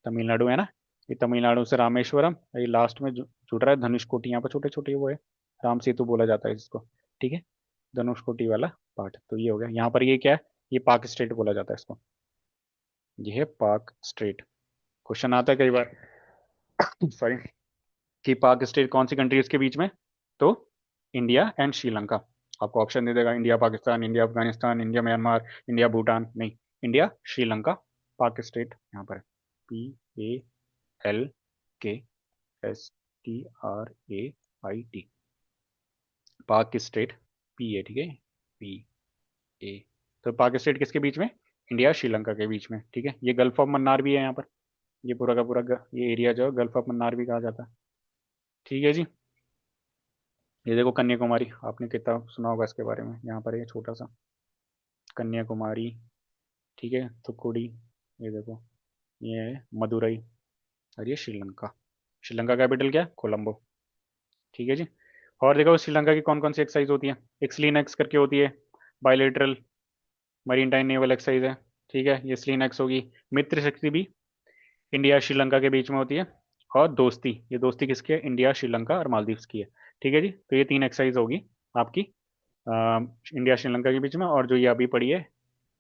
तमिलनाडु है ना, ये तमिलनाडु से रामेश्वरम, ये लास्ट में जुड़ रहा है धनुषकोटी, यहाँ पर छोटे छोटे वो है, राम सेतु बोला जाता है इसको। ठीक है, धनुषकोटी वाला पार्ट तो ये हो गया। यहाँ पर ये क्या है? ये पाक स्टेट बोला जाता है इसको। ये है पाक स्टेट। क्वेश्चन आता है कई बार सॉरी, कि पाक स्टेट कौन सी कंट्रीज के बीच में? तो इंडिया एंड श्रीलंका। आपको ऑप्शन दे देगा, India Pakistan, India Afghanistan, India Myanmar, India Bhutan, नहीं, इंडिया श्रीलंका पाक स्टेट यहाँ पर है। PALKSTRAIT, पाक स्टेट, पी है, ठीक है, PA। तो पाक स्टेट किसके बीच में? इंडिया श्रीलंका के बीच में। ठीक है, ये गल्फ ऑफ मन्नार भी है यहाँ पर, ये पूरा का पूरा ये एरिया जो है गल्फ ऑफ मन्नार भी कहा जाता है। ठीक है जी। ये देखो कन्याकुमारी, आपने कितना सुना होगा इसके बारे में, यहाँ पर ये छोटा सा कन्याकुमारी। ठीक है, तुकुड़ी, ये देखो, ये है मदुरई, और ये श्रीलंका। श्रीलंका कैपिटल क्या है? कोलंबो। ठीक है जी। और देखो श्रीलंका की कौन कौन सी एक्सरसाइज होती है? एक स्लीन एक्स करके होती है, बायलेटरल मरीन नेवल एक्सरसाइज है। ठीक है, ये स्लीन एक्स होगी। मित्र शक्ति भी इंडिया श्रीलंका के बीच में होती है। और दोस्ती, ये दोस्ती किसकी है? इंडिया श्रीलंका और मालदीव्स की है। ठीक है जी, तो ये तीन एक्सरसाइज होगी आपकी इंडिया श्रीलंका के बीच में। और जो ये अभी पड़ी है,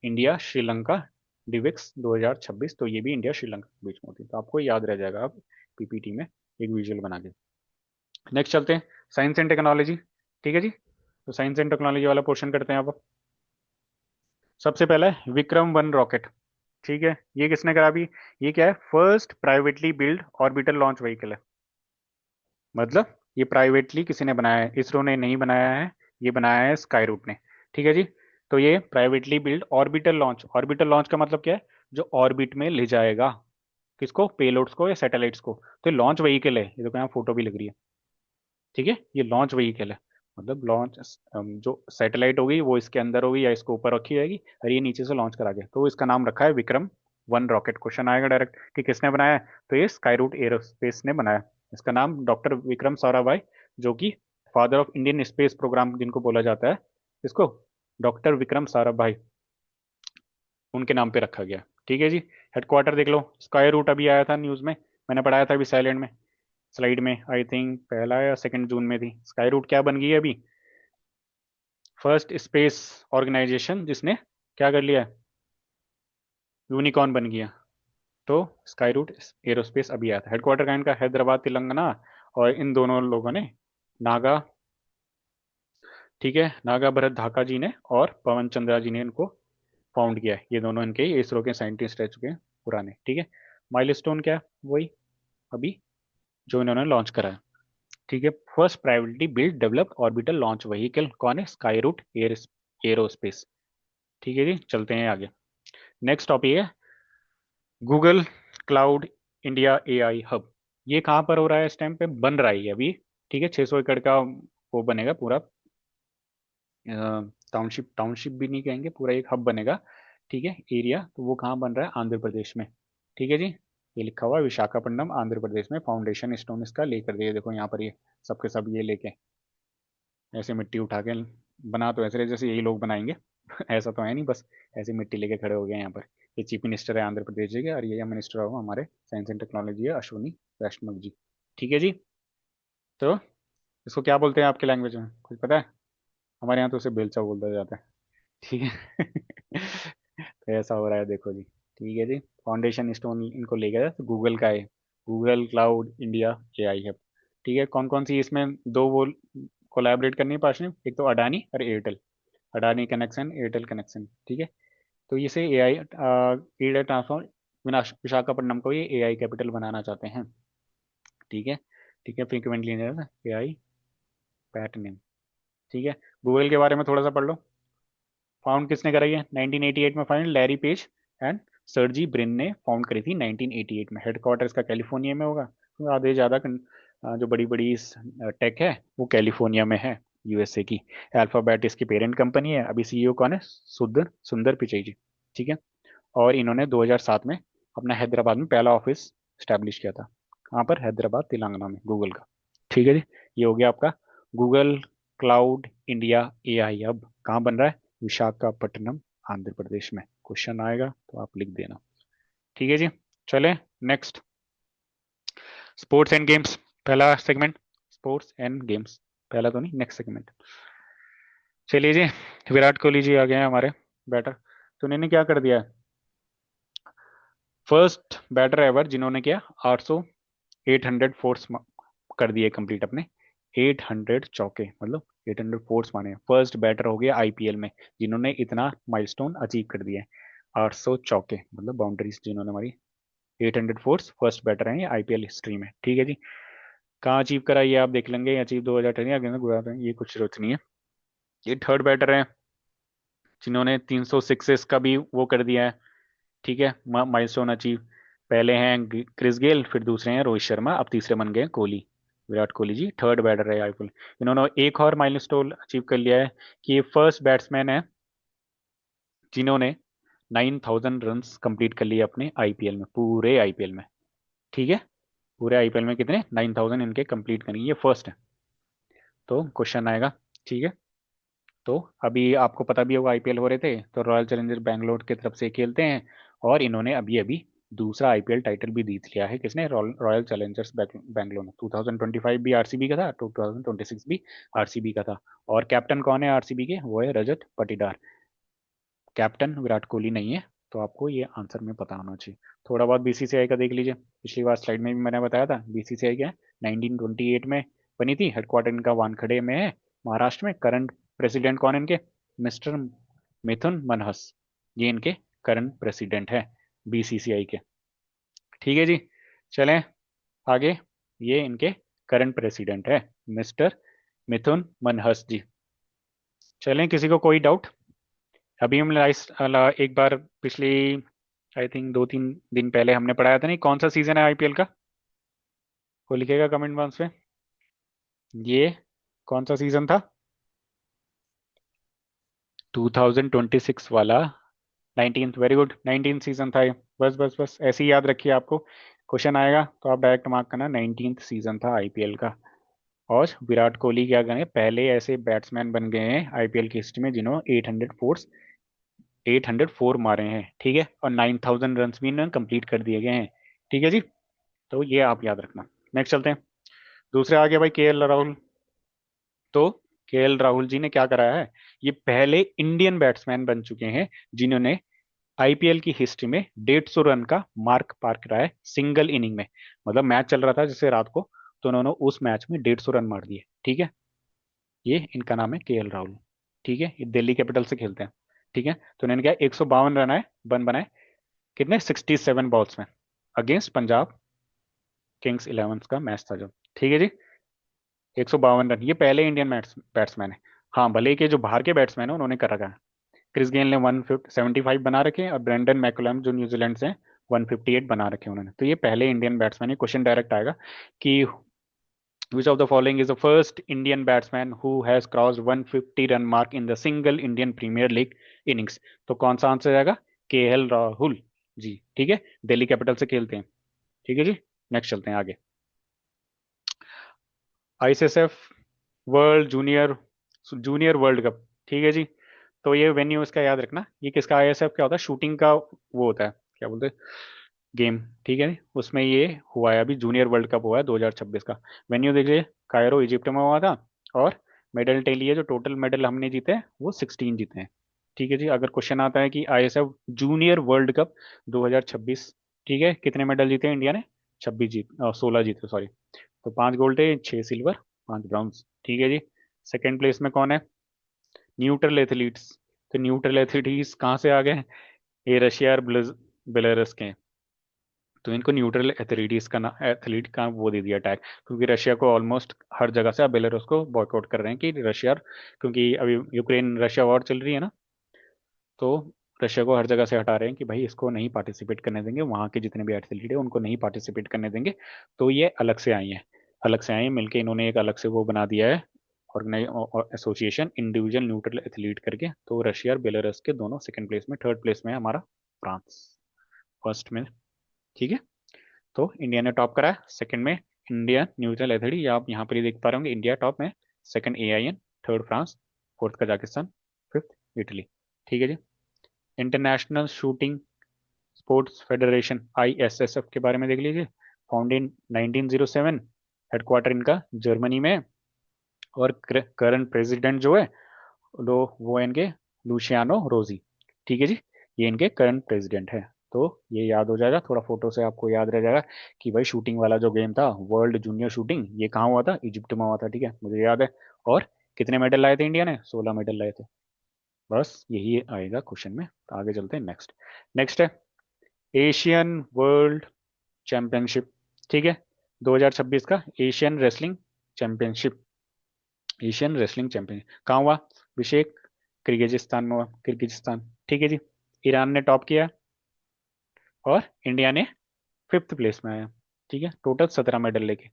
इंडिया श्रीलंका डिविक्स 2026, तो ये भी इंडिया श्रीलंका के बीच में होती है, तो आपको याद रह जाएगा आप पीपीटी में एक विजुअल बना के। नेक्स्ट चलते हैं, साइंस एंड टेक्नोलॉजी। ठीक है जी, तो साइंस एंड टेक्नोलॉजी वाला पोर्शन करते हैं आप। सबसे पहला है विक्रम 1 रॉकेट। ठीक है, ये किसने करा अभी? ये क्या है? First privately build orbital launch vehicle है। मतलब ये प्राइवेटली किसी ने बनाया है, इसरो ने नहीं बनाया है, ये बनाया है स्काई रूट ने। ठीक है जी। तो ये privately build orbital launch, orbital launch का मतलब क्या है? जो ऑर्बिट में ले जाएगा, किसको? पेलोड्स को या सैटेलाइट्स को। तो लॉन्च व्हीकल है, ये देखो यहाँ फोटो भी लग रही है। ठीक है, ये लॉन्च व्हीकल है, मतलब लॉन्च, जो सैटेलाइट होगी वो इसके अंदर होगी या इसको ऊपर रखी जाएगी, और ये नीचे से लॉन्च करा के, तो इसका नाम रखा है विक्रम 1 रॉकेट। क्वेश्चन आएगा डायरेक्ट कि किसने बनाया है, तो ये स्काई रूट एरोस्पेस ने बनाया। इसका नाम डॉक्टर विक्रम साराभाई, जो कि father of Indian space programme जिनको बोला जाता है, इसको डॉक्टर विक्रम साराभाई, उनके नाम पे रखा गया। ठीक है जी। हेडक्वार्टर देख लो, स्काई रूट अभी आया था न्यूज में, मैंने पढ़ाया था अभी साइलेंट में, स्लाइड में, आई थिंक पहला या 2 जून में थी। स्काई रूट क्या बन गई है अभी? फर्स्ट स्पेस ऑर्गेनाइजेशन जिसने क्या कर लिया है? यूनिकॉर्न बन गया। तो स्काई रूट एरोस्पेस अभी आया था। हेडक्वार्टर का इनका हैदराबाद तेलंगाना, और इन दोनों लोगों ने, नागा, ठीक है, नागा भरत धाका जी ने और पवन चंद्रा जी ने इनको फाउंड किया है। ये दोनों इनके इसरो के साइंटिस्ट रह चुके हैं पुराने। ठीक है, माइलस्टोन क्या है? वही अभी जो इन्होंने लॉन्च करा है। ठीक है, first privately build developed orbital launch vehicle कौन है? स्काई रूट एरोस्पेस। ठीक है जी, चलते हैं आगे। नेक्स्ट टॉपिक है Google cloud India AI hub. ये कहाँ पर हो रहा है? इस टाइम पे बन रहा है ये अभी। ठीक है, 600 एकड़ का वो बनेगा पूरा, टाउनशिप, टाउनशिप भी नहीं कहेंगे, पूरा एक हब बनेगा। ठीक है, एरिया, तो वो कहाँ बन रहा है? आंध्र प्रदेश में। ठीक है जी, ये लिखा हुआ है विशाखापट्टनम आंध्र प्रदेश में, फाउंडेशन स्टोन इसका लेकर दिए, देखो यहाँ पर ये सबके सब ये लेके ऐसे मिट्टी उठा के, बना तो ऐसे रहे जैसे यही लोग बनाएंगे ऐसा तो है नहीं, बस ऐसे मिट्टी लेके खड़े हो गए यहाँ पर। ये चीफ मिनिस्टर है आंध्र प्रदेश जी के, और ये मिनिस्टर हो हमारे साइंस एंड टेक्नोलॉजी है, अश्विनी वैष्णव जी। ठीक है जी। तो इसको क्या बोलते हैं आपके लैंग्वेज में, कुछ पता है? हमारे यहाँ तो उसे बेलचा बोलता जाता है। ठीक है तो ऐसा हो रहा है, देखो जी। ठीक है जी, फाउंडेशन स्टोन इनको ले गया तो गूगल का है, गूगल क्लाउड इंडिया एआई है। ठीक है, कौन कौन सी इसमें दो वो कोलैबोरेट करनी है पार्टनरशिप? एक तो अडानी और Airtel, Adani connection, Airtel connection. ठीक है, तो इसे एआई एआई ट्रांसफॉर्म, विशाखापट्टनम को ये एआई कैपिटल बनाना चाहते हैं। ठीक है, ठीक है, फ्रीक्वेंटली एआई पैट नेम। ठीक है, गूगल के बारे में थोड़ा सा पढ़ लो। फाउंड किसने कराई है? 1988 में found Larry page and Sergey Brin ने फाउंड करी थी 1988 में। हेडक्वार्टर इसका कैलिफोर्निया में होगा, तो आधे ज़्यादा जो बड़ी बड़ी टेक है वो कैलिफोर्निया में है, यूएसए की। अल्फाबेट इसकी पेरेंट कंपनी है। अभी सीईओ कौन है? सुंदर सुंदर पिचाई जी। ठीक है, और इन्होंने 2007 में अपना हैदराबाद में पहला ऑफिस स्टैब्लिश किया था। कहाँ पर? हैदराबाद तेलंगाना में, गूगल का। ठीक है जी, ये हो गया आपका Google cloud India AI hub कहाँ बन रहा है? विशाखापट्टनम, आंध्र प्रदेश में। क्वेश्चन आएगा तो आप लिख देना। ठीक है जी। चले नेक्स्ट, स्पोर्ट्स एंड गेम्स, पहला सेगमेंट स्पोर्ट्स एंड गेम्स, पहला तो नहीं, नेक्स्ट सेगमेंट। चलिए जी, विराट कोहली जी आ गए हैं हमारे बैटर। तो उन्होंने क्या कर दिया है, फर्स्ट बैटर एवर जिन्होंने किया 800 800 फोर्स कर दिए कंप्लीट अपने, 800 चौके, मतलब 800 फोर्स माने, फर्स्ट बैटर हो गया आईपीएल में जिन्होंने इतना माइलस्टोन अचीव कर दिया है। 800 चौके मतलब बाउंड्रीज जिन्होंने हमारी, 800 फोर्स, फर्स्ट बैटर है ये आईपीएल हिस्ट्री में। ठीक है जी। कहाँ अचीव करा ये आप देख लेंगे, अचीव 2010 आगे गुजरा, ये कुछ जरूरत नहीं है। ये थर्ड बैटर है जिन्होंने 300 सिक्सेस का भी वो कर दिया है। ठीक है, माइलस्टोन अचीव। पहले हैं क्रिस गेल, फिर दूसरे हैं रोहित शर्मा, अब तीसरे बन गए कोहली। विराट कोहली जी थर्ड बैटर है आईपीएल। इन्होंने एक और माइलस्टोन अचीव कर लिया है कि ये फर्स्ट बैट्समैन है जिन्होंने 9000 रन्स कंप्लीट कर लिए अपने आईपीएल में, पूरे आईपीएल में। ठीक है, पूरे आईपीएल में कितने 9000 इनके कंप्लीट करेंगे, ये फर्स्ट है। तो क्वेश्चन आएगा। ठीक है, तो अभी आपको पता भी होगा आईपीएल हो रहे थे तो रॉयल चैलेंजर्स बैंगलोर की तरफ से खेलते हैं, और इन्होंने अभी अभी दूसरा आईपीएल टाइटल भी जीत लिया है। किसने? रॉयल चैलेंजर्स बैंगलोर ने। 2025 भी आरसीबी का था, 2026 भी आरसीबी का था। और कैप्टन कौन है आरसीबी के? वो है रजत पाटीदार। कैप्टन विराट कोहली नहीं है। तो आपको ये आंसर में पता होना चाहिए। थोड़ा बहुत बीसीसीआई का देख लीजिए, पिछली बार स्लाइड में भी मैंने बताया था बीसीसीआई क्या है, 1928 में बनी थी, हेडक्वार्टर इनका वानखेड़े में है महाराष्ट्र में। करंट प्रेसिडेंट कौन है इनके? मिस्टर मिथुन मनहस, ये इनके करंट प्रेसिडेंट है बीसीसीआई के। ठीक है जी, चलें आगे। ये इनके करंट प्रेसिडेंट है मिस्टर मिथुन मनहस जी। चलें, किसी को कोई डाउट? अभी हम एक बार पिछली, आई थिंक 2-3 दिन पहले हमने पढ़ाया था नहीं, कौन सा सीजन है आईपीएल का? वो लिखेगा कमेंट बॉक्स में, ये कौन सा सीजन था? 2026 वाला, 19th, very good, 19th season था ये। बस बस बस ऐसे ही याद रखिए, आपको क्वेश्चन आएगा तो आप डायरेक्ट मार्क करना, 19th सीजन था आईपीएल का। और विराट कोहली क्या करें, पहले ऐसे बैट्समैन बन गए हैं आईपीएल की हिस्ट्री में जिन्होंने 804 मारे हैं। ठीक है, और 9000 रन भी इन्होंने कंप्लीट कर दिए गए हैं। ठीक है जी, तो ये आप याद रखना। नेक्स्ट चलते हैं, दूसरे आ गए भाई केएल राहुल। तो केएल राहुल जी ने क्या कराया है, ये पहले इंडियन बैट्समैन बन चुके हैं जिन्होंने आईपीएल की हिस्ट्री में 150 रन का मार्क पार कराया है सिंगल इनिंग में। मतलब मैच चल रहा था जैसे रात को, तो उन्होंने उस मैच में 150 रन मार दिए। ठीक है, ये इनका नाम है केएल राहुल। ठीक है, ये दिल्ली कैपिटल से खेलते हैं। ठीक है, तो इन्होंने क्या 152 रन आए, बन बनाए कितने 67 बॉल्स में, अगेंस्ट पंजाब किंग्स 11 का मैच था जो। ठीक है जी, 152 रन, ये पहले इंडियन बैट्समैन है। हाँ, भले के जो बाहर के बैट्समैन है उन्होंने कर रखा है। क्रिस गेल ने 175 बना रखे हैं, और ब्रेंडन मैकुलम जो न्यूजीलैंड से हैं 158 बना रखे हैं उन्होंने। तो ये पहले इंडियन बैट्समैन है। क्वेश्चन डायरेक्ट आएगा कि which of the following is the first Indian batsman who has crossed 150 run mark in the single Indian Premier League innings? तो कौन सा आंसर आएगा? केएल राहुल जी। ठीक है, दिल्ली कैपिटल से खेलते हैं। ठीक है जी, नेक्स्ट चलते हैं आगे। ICSF world junior junior world cup. ठीक है जी, तो ये वेन्यू इसका याद रखना, ये किसका? आईएसएफ क्या होता है? शूटिंग का वो होता है, क्या बोलते हैं, गेम। ठीक है, उसमें ये हुआ है अभी, जूनियर वर्ल्ड कप हुआ है 2026 का। वेन्यू देखिए, कायरो इजिप्ट में हुआ था। और मेडल टेल ये जो टोटल मेडल हमने जीते हैं वो 16 जीते हैं। ठीक है जी, अगर क्वेश्चन आता है कि आईएसएफ जूनियर वर्ल्ड कप 2026, ठीक है, कितने मेडल जीते हैं इंडिया ने? 16 जीते, सॉरी। तो 5 गोल्ड है, 6 सिल्वर, 5 ब्रॉन्ज। ठीक है जी, सेकेंड प्लेस में कौन है? Neutral athletes. तो न्यूट्रल एथलीट्स कहाँ से आ गए? ये रशिया और बेलारस के हैं। तो इनको न्यूट्रल एथलीट्स का ना, एथलीट का वो दे दिया टैग, क्योंकि रशिया को ऑलमोस्ट हर जगह से अब बेलारूस को बॉयकआउट कर रहे हैं कि रशिया, क्योंकि अभी यूक्रेन रशिया वॉर चल रही है ना, तो रशिया को हर जगह से हटा रहे हैं कि भाई इसको नहीं पार्टिसिपेट करने देंगे, वहाँ के जितने भी एथलीट है उनको नहीं पार्टिसिपेट करने देंगे। तो ये अलग से आई हैं, अलग से आई हैं मिलके, इन्होंने एक अलग से वो बना दिया है, organise association individual neutral athlete करके। तो रशिया और बेलारूस के दोनों सेकंड प्लेस में, थर्ड प्लेस में है हमारा फ्रांस फर्स्ट में। ठीक है, तो इंडिया ने टॉप करा है। सेकंड में इंडिया न्यूट्रल एथलीट, आप यहाँ पर ही देख पा रहे होंगे, इंडिया टॉप में, second AIN, third France, fourth Kazakhstan, fifth Italy. ठीक है जी। International shooting sports federation ISSF के बारे में देख लीजिए। फाउंड इन 1907, हेडक्वार्टर इनका जर्मनी में। और करंट प्रेसिडेंट जो है वो है इनके लुशियानो रोजी। ठीक है जी। ये इनके करंट प्रेसिडेंट है। तो ये याद हो जाएगा, थोड़ा फोटो से आपको याद रह जाएगा कि भाई शूटिंग वाला जो गेम था वर्ल्ड जूनियर शूटिंग, ये कहाँ हुआ था, इजिप्ट में हुआ था। ठीक है, मुझे याद है। और कितने मेडल लाए थे इंडिया ने, 16 मेडल लाए थे। बस यही आएगा क्वेश्चन में। तो आगे चलते हैं। नेक्स्ट, नेक्स्ट है एशियन वर्ल्ड चैंपियनशिप। ठीक है, 2026 का Asian wrestling championship. Asian wrestling championship कहाँ हुआ, अभिषेक? किर्गिजिस्तान में हुआ, किर्गिजिस्तान। ठीक है जी। ईरान ने टॉप किया और इंडिया ने फिफ्थ प्लेस में आया। ठीक है, टोटल 17 मेडल लेके।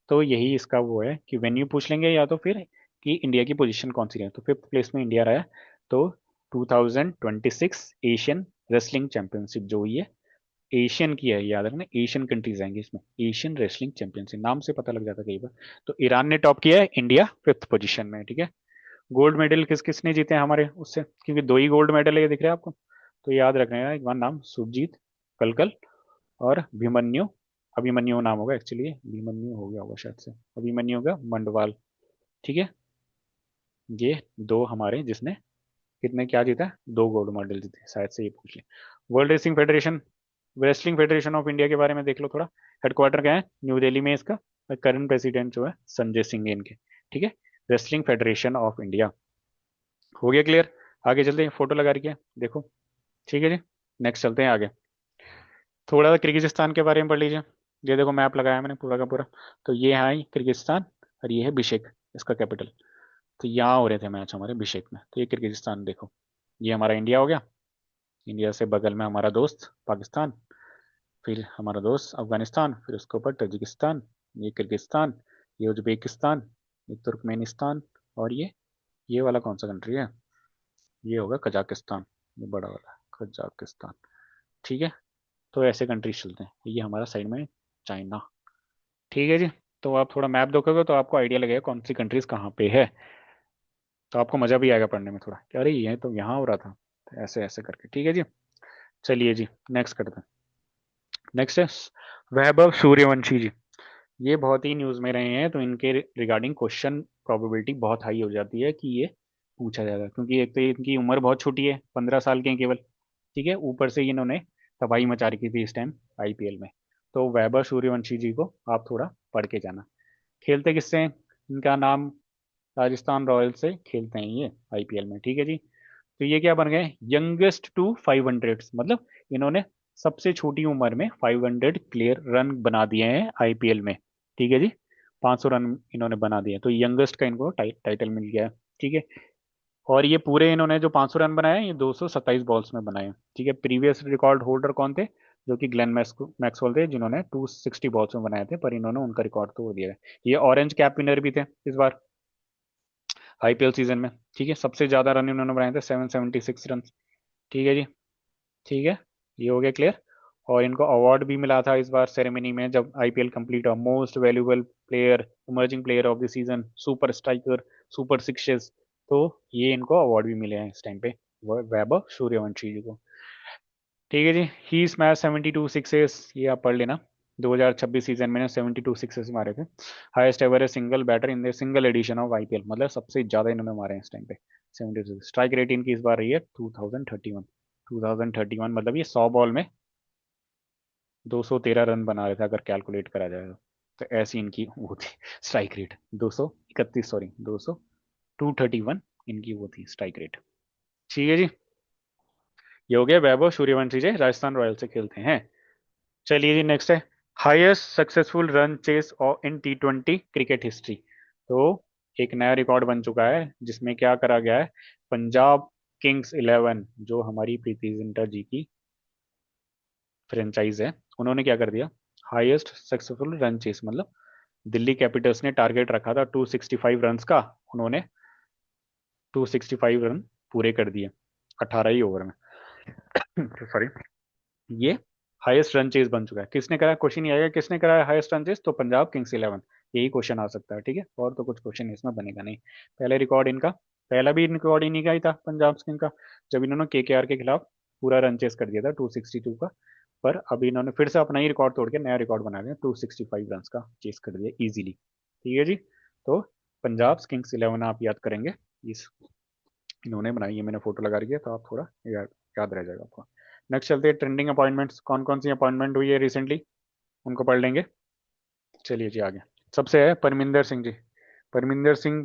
तो यही इसका वो है कि वेन्यू पूछ लेंगे या तो फिर कि इंडिया की पोजीशन कौन सी रही, तो फिफ्थ प्लेस में इंडिया रहा। तो 2026 एशियन रेसलिंग चैंपियनशिप जो हुई है, एशियन की है, याद रखना, एशियन कंट्रीज आएंगे इसमें। एशियन रेसलिंग चैंपियनशिप नाम से पता लग जाता है कई बार। तो ईरान ने टॉप किया है, इंडिया फिफ्थ पोजीशन में है। ठीक है। गोल्ड मेडल किस किसने जीते हैं हमारे उससे, क्योंकि दो ही गोल्ड मेडल है, ये दिख रहा है आपको। तो याद रखना है एक बार नाम, सुरजीत कलकल और भीमन्यु। अभिमन्यु नाम होगा एक्चुअली, भीमन्यु हो गया होगा शायद से, अभिमन्यु का मंडवाल। ठीक है। ये दो हमारे जिसने कितने क्या जीता है, दो गोल्ड मेडल जीते शायद से, ये पूछ ले। World racing federation, wrestling federation of India के बारे में देख लो थोड़ा। हेडक्वार्टर क्या है, न्यू दिल्ली में इसका। करंट प्रेसिडेंट जो है संजय सिंह है इनके। ठीक है। रेसलिंग फेडरेशन ऑफ इंडिया हो गया क्लियर। आगे चलते हैं, फोटो लगा रखी है देखो। ठीक है जी। नेक्स्ट चलते हैं आगे। थोड़ा सा किर्गिजिस्तान के बारे में पढ़ लीजिए। ये देखो मैप लगाया मैंने पूरा का पूरा। तो ये है किर्गिस्तान और ये है बिशेक, इसका कैपिटल। तो यहाँ हो रहे थे मैच हमारे बिशेक में। तो ये किर्गिस्तान देखो, ये हमारा इंडिया हो गया। इंडिया से बगल में हमारा दोस्त पाकिस्तान, फिर हमारा दोस्त अफगानिस्तान, फिर उसके ऊपर तजिकिस्तान, ये किर्गिस्तान, ये उज्बेकिस्तान, ये तुर्कमेनिस्तान, और ये वाला कौन सा कंट्री है, ये होगा कजाकिस्तान, ये बड़ा वाला कजाकिस्तान। ठीक है। तो ऐसे कंट्रीज चलते हैं, ये हमारा साइड में चाइना। ठीक है जी। तो आप थोड़ा मैप देखोगे तो आपको आइडिया लगेगा कौन सी कंट्रीज कहाँ पे है। तो आपको मजा भी आएगा पढ़ने में थोड़ा, कि अरे ये तो यहाँ हो रहा था, तो ऐसे ऐसे करके। ठीक है जी। चलिए जी, नेक्स्ट करते हैं। नेक्स्ट है वैभव सूर्यवंशी जी। ये बहुत ही न्यूज में रहे हैं, तो इनके रिगार्डिंग क्वेश्चन प्रोबेबिलिटी बहुत हाई हो जाती है कि ये पूछा जाएगा, क्योंकि एक तो इनकी उम्र बहुत छोटी है, 15 साल के हैं केवल। ठीक है, ऊपर से इन्होंने तबाही मचा रखी थी इस टाइम IPL में। तो वैभव सूर्यवंशी जी को आप थोड़ा पढ़ के जाना। खेलते किससे हैं, इनका नाम राजस्थान रॉयल्स से खेलते हैं ये IPL में। ठीक है जी। तो ये क्या बन गए, यंगेस्ट टू 500, मतलब इन्होंने सबसे छोटी उम्र में 500 क्लियर रन बना दिए हैं IPL में। ठीक है जी। 500 रन इन्होंने बना दिए, तो यंगेस्ट का इनको टाइटल मिल गया है। ठीक है। और ये पूरे इन्होंने जो 500 रन बनाए हैं, ये 227 बॉल्स में बनाए हैं। ठीक है। प्रीवियस रिकॉर्ड होल्डर कौन थे, जो कि ग्लेन मैक्सवेल थे, जिन्होंने 260 बॉल्स में बनाए थे, पर इन्होंने उनका रिकॉर्ड तो दिया है। ये ऑरेंज कैप विनर भी थे इस बार IPL सीजन में। ठीक है। सबसे ज्यादा रन इन्होंने बनाए थे, 776 रन। ठीक है जी। ठीक है, ये हो गया क्लियर। और इनको अवार्ड भी मिला था इस बार सेरेमनी में, जब IPL कंप्लीट हुआ, most valuable player, emerging player of the season, super striker, super sixes. तो ये इनको अवार्ड भी मिले हैं इस टाइम पे, वैभव सूर्यवंशी जी को। ठीक है जी। ही स्मैश 72 सिक्सेस, ये आप पढ़ लेना। 2026 सीजन में 72 सिक्सेस मारे थे। Highest ever single batter in the single edition of IPL, मतलब सबसे ज्यादा इन्होंने मारे हैं इस टाइम पे, 72। स्ट्राइक रेट इनकी इस बार रही है 2031। 2031 मतलब ये 100 बॉल में 213 रन बना रहे थे अगर कैलकुलेट करा जाए तो ऐसी इनकी वो थी स्ट्राइक रेट। 231, सॉरी, 231 इनकी वो थी स्ट्राइक रेट। ठीक है जी। ये हो गया वैभव सूर्यवंशी जी राजस्थान रॉयल से खेलते हैं। चलिए जी, नेक्स्ट है हाईएस्ट सक्सेसफुल रन चेस और इन T20 क्रिकेट हिस्ट्री। तो एक नया रिकॉर्ड बन चुका है, जिसमें क्या करा गया है, पंजाब किंग्स 11, जो हमारी प्रीति जिंटा जी की फ्रेंचाइज है, उन्होंने क्या कर दिया, हाईएस्ट सक्सेसफुल रन चेस, मतलब दिल्ली कैपिटल्स ने टारगेट रखा था 265 रन का, उन्होंने 265 रन पूरे कर दिए 18 ही ओवर में। सॉरी। ये हाईएस्ट रन चेज बन चुका है। किसने करा, क्वेश्चन ये आएगा किसने करा है हाईएस्ट रन चेज, तो पंजाब किंग्स 11। यही क्वेश्चन आ सकता है, ठीक है, और तो कुछ क्वेश्चन इसमें बनेगा नहीं। पहले रिकॉर्ड इनका, पहला भी रिकॉर्ड इन्हीं का ही था पंजाब किंग का, जब इन्होंने केकेआर के खिलाफ पूरा रन चेस कर दिया था 262 का। पर अभी इन्होंने फिर से अपना ही रिकॉर्ड तोड़ के नया रिकॉर्ड बना दिया, 265 रन का चेस कर दिया इजीली। ठीक है जी। तो पंजाब किंग्स 11 आप याद करेंगे, इस इन्होंने बनाई है, मैंने फोटो लगा रखी है तो आप थोड़ा याद रह जाएगा आपको। नेक्स्ट चलते हैं ट्रेंडिंग अपॉइंटमेंट्स, कौन कौन सी अपॉइंटमेंट हुई है रिसेंटली, उनको पढ़ लेंगे। चलिए जी आगे। सबसे है परमिंदर सिंह जी। परमिंदर सिंह,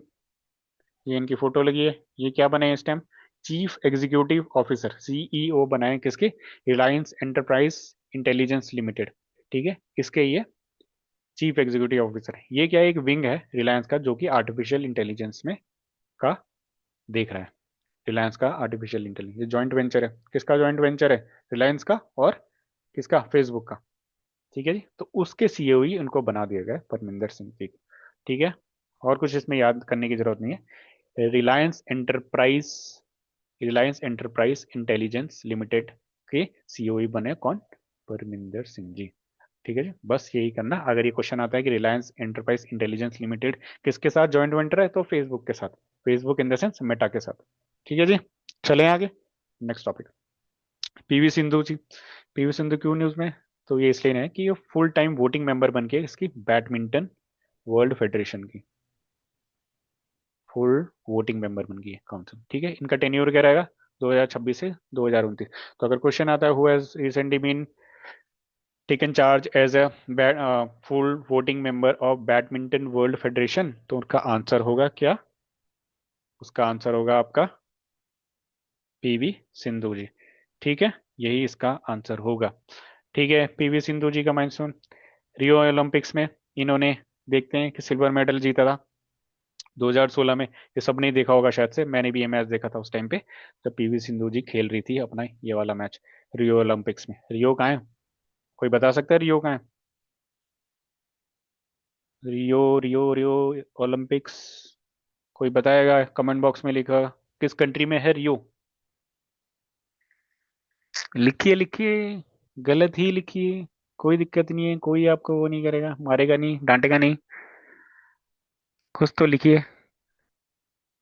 ये इनकी फोटो लगी है, ये क्या बने इस time, chief executive officer, CEO बनाए किसके, रिलायंस एंटरप्राइज इंटेलिजेंस लिमिटेड। ठीक है, किसके ये चीफ एग्जीक्यूटिव ऑफिसर है। ये क्या है, एक विंग है रिलायंस का जो कि आर्टिफिशियल इंटेलिजेंस में का देख रहा है। रिलायंस का आर्टिफिशियल इंटेलिजेंस जॉइंट वेंचर है, किसका जॉइंट वेंचर है, रिलायंस का और किसका, फेसबुक का। ठीक है जी, तो उसके सीईओ ही उनको बना दिया गया परमिंदर सिंह जी। ठीक है, और कुछ इसमें याद करने की जरूरत नहीं है। रिलायंस एंटरप्राइज इंटेलिजेंस लिमिटेड के सीईओ बने कौन, परमिंदर सिंह जी। ठीक है जी, बस यही करना। अगर ये क्वेश्चन आता है कि रिलायंस एंटरप्राइज इंटेलिजेंस लिमिटेड किसके साथ जॉइंट वेंचर है, तो फेसबुक के साथ, Facebook in the sense Meta के साथ। ठीक है जी, चलें आगे, नेक्स्ट टॉपिक। पीवी सिंधु जी, पीवी सिंधु क्यों न्यूज में, तो ये इसलिए है कि ये फुल टाइम वोटिंग मेंबर बन के इसकी बैडमिंटन वर्ल्ड फेडरेशन की फुल वोटिंग मेंबर बन गई है काउंसिल। ठीक है, इनका टेन्योर क्या रहेगा, 2026 से 2029। तो अगर क्वेश्चन आता है who has recently been taken charge as a full voting member of badminton world federation, तो उनका आंसर होगा क्या, उसका आंसर होगा आपका पीवी सिंधु जी। ठीक है, यही इसका आंसर होगा। ठीक है, पीवी सिंधु जी का मानसून, रियो ओलंपिक्स में इन्होंने, देखते हैं कि सिल्वर मेडल जीता था 2016 में। ये सब नहीं देखा होगा शायद से, मैंने भी ये मैच देखा था उस टाइम पे जब पीवी सिंधु जी खेल रही थी अपना ये वाला मैच रियो ओलंपिक्स में। रियो कहाँ है, कोई बता सकता है रियो कहाँ है, रियो रियो रियो ओलंपिक्स, कोई बताएगा कमेंट बॉक्स में, लिखा किस कंट्री में है रियो, लिखिए लिखिए, गलत ही लिखिए, कोई दिक्कत नहीं है, कोई आपको वो नहीं करेगा, मारेगा नहीं, डांटेगा नहीं, कुछ तो लिखिए।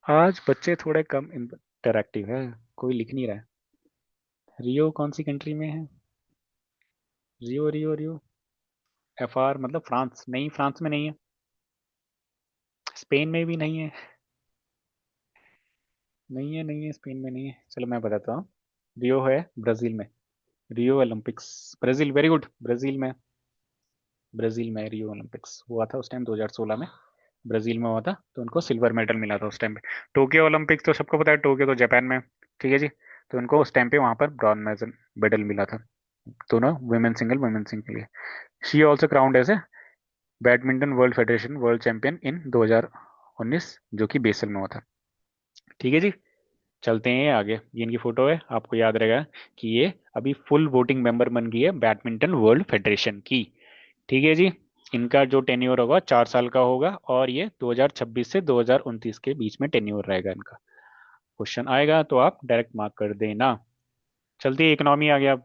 आज बच्चे थोड़े कम इंटरैक्टिव है, कोई लिख नहीं रहा है। रियो कौन सी कंट्री में है, रियो रियो रियो, एफ आर मतलब फ्रांस, नहीं फ्रांस में नहीं है, स्पेन में भी नहीं है, नहीं है नहीं है, स्पेन में नहीं है, चलो मैं बताता हूँ। रियो है ब्राजील में, Rio Olympics, Brazil, very good, Brazil में, ब्राजील में रियो ओलंपिक्स हुआ था उस टाइम 2016 में, ब्राजील में हुआ था, तो उनको सिल्वर मेडल मिला था उस टाइम पे। टोक्यो ओलंपिक्स तो सबको पता है, टोक्यो तो जापान में, ठीक है जी, तो उनको उस टाइम पे वहां पर ब्रॉन्ज मेडल मेडल मिला था, दोनों वुमेन सिंगल के लिए। She also crowned as a badminton world federation world champion in 2019, जो कि बेसल में हुआ था। ठीक है जी, चलते हैं आगे। ये इनकी फोटो है, आपको याद रहेगा कि ये अभी फुल वोटिंग मेंबर बन गई है बैडमिंटन वर्ल्ड फेडरेशन की। ठीक है जी, इनका जो टेन्योर होगा 4 साल का होगा, और ये 2026 से 2029 के बीच में टेन्योर रहेगा इनका। क्वेश्चन आएगा तो आप डायरेक्ट मार्क कर देना। चलती है इकोनॉमी आ गया।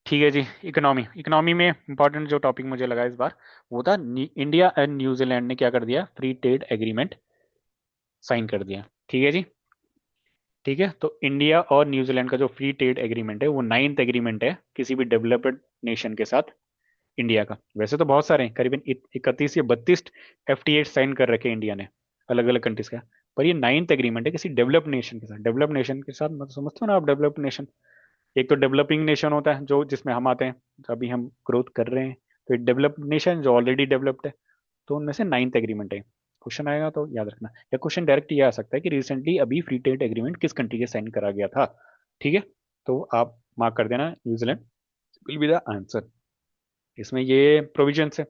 ठीक है जी, इकोनॉमी, इकोनॉमी में इंपॉर्टेंट जो टॉपिक मुझे लगा इस बार वो था इंडिया एंड न्यूजीलैंड ने क्या कर दिया, फ्री ट्रेड एग्रीमेंट साइन कर दिया। ठीक है जी, ठीक है, तो इंडिया और न्यूजीलैंड का जो फ्री ट्रेड एग्रीमेंट है वो नाइन्थ एग्रीमेंट है किसी भी डेवलप्ड नेशन के साथ इंडिया का। वैसे तो बहुत सारे हैं, करीबन 31 या 32 एफटीए साइन कर रखे हैं इंडिया ने अलग अलग कंट्रीज का, पर ये नाइन्थ एग्रीमेंट है किसी डेवलप्ड नेशन के साथ। डेवलप्ड नेशन के साथ मतलब समझते हो ना आप, डेवलप्ड नेशन, एक तो डेवलपिंग नेशन होता है जो जिसमें हम आते हैं, तो अभी हम ग्रोथ कर रहे हैं, तो एक डेवलप्ड नेशन जो ऑलरेडी डेवलप्ड है, तो उनमें से नाइन्थ एग्रीमेंट है। क्वेश्चन आएगा तो याद रखना, या क्वेश्चन डायरेक्ट ये आ सकता है कि रिसेंटली अभी फ्री ट्रेड एग्रीमेंट किस कंट्री के साइन करा गया था। ठीक है, तो आप मार्क कर देना New Zealand will be the answer. इसमें ये प्रोविजन है,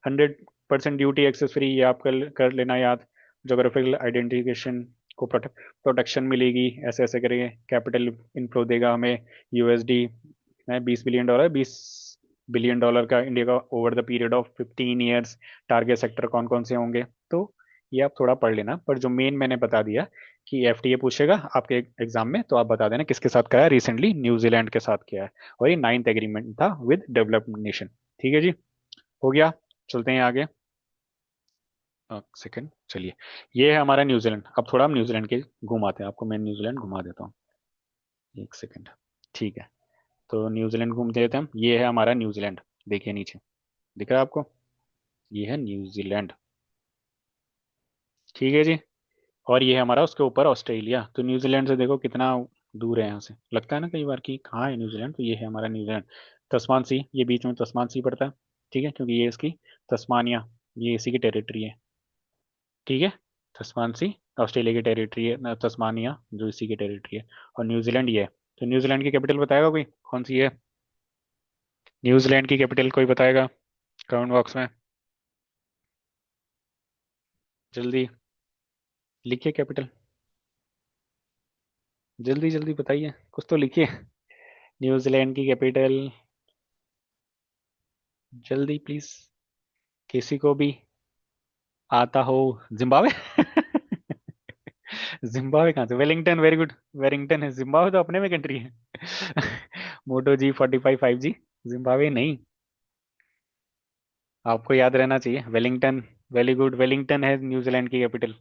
100% ड्यूटी एक्सेस फ्री, ये आप कर लेना याद। जोग्राफिकल आइडेंटिफिकेशन को प्रोटेक्शन मिलेगी, ऐसे ऐसे करेंगे, कैपिटल इनफ्लो देगा हमें यूएसडी है, $20 बिलियन, $20 बिलियन का इंडिया का over the period of 15 years. Target sector कौन कौन से होंगे, तो ये आप थोड़ा पढ़ लेना, पर जो मेन मैंने बता दिया कि एफटीए पूछेगा आपके एग्जाम में, तो आप बता देना किसके साथ कराया, रिसेंटली न्यूजीलैंड के साथ किया है, और ये नाइन्थ एग्रीमेंट था विद डेवलप्ड नेशन। ठीक है जी, हो गया, चलते हैं आगे। सेकंड, चलिए। ये है हमारा न्यूजीलैंड। अब थोड़ा हम न्यूजीलैंड के घुमाते हैं, आपको मैं न्यूजीलैंड घुमा देता हूँ। एक सेकंड। ठीक है, तो न्यूजीलैंड घूमते रहते हैं हम। ये है हमारा न्यूजीलैंड, देखिए नीचे दिख रहा है आपको, ये है न्यूजीलैंड। ठीक है जी। और ये है हमारा उसके ऊपर ऑस्ट्रेलिया। तो न्यूजीलैंड से देखो कितना दूर है यहाँ से, लगता है ना कई बार कि कहाँ है न्यूजीलैंड, तो ये है हमारा न्यूजीलैंड। तस्मान सी, ये बीच में तस्मान सी पड़ता है। ठीक है, क्योंकि ये इसकी तस्मानिया, ये इसी की टेरिटरी है। ठीक है, तस्मान सी ऑस्ट्रेलिया की टेरिटरी है, तस्मानिया जो इसी की टेरिटरी है। और न्यूजीलैंड ये है। तो न्यूजीलैंड की कैपिटल बताएगा कोई, कौन सी है? न्यूजीलैंड की कैपिटल कोई बताएगा कमेंट बॉक्स में, जल्दी लिखिए कैपिटल, जल्दी जल्दी बताइए, कुछ तो लिखिए। न्यूजीलैंड की कैपिटल, जल्दी प्लीज, किसी को भी आता हो। जिम्बाब्वे। जिम्बाब्वे कहाँ से? वेलिंगटन, वेरी गुड, वेलिंगटन है। जिम्बाब्वे तो अपने में कंट्री है। मोटो G45 5G, जिम्बाब्वे नहीं। आपको याद रहना चाहिए, वेलिंगटन। वेरी गुड, वेलिंगटन है न्यूजीलैंड की कैपिटल।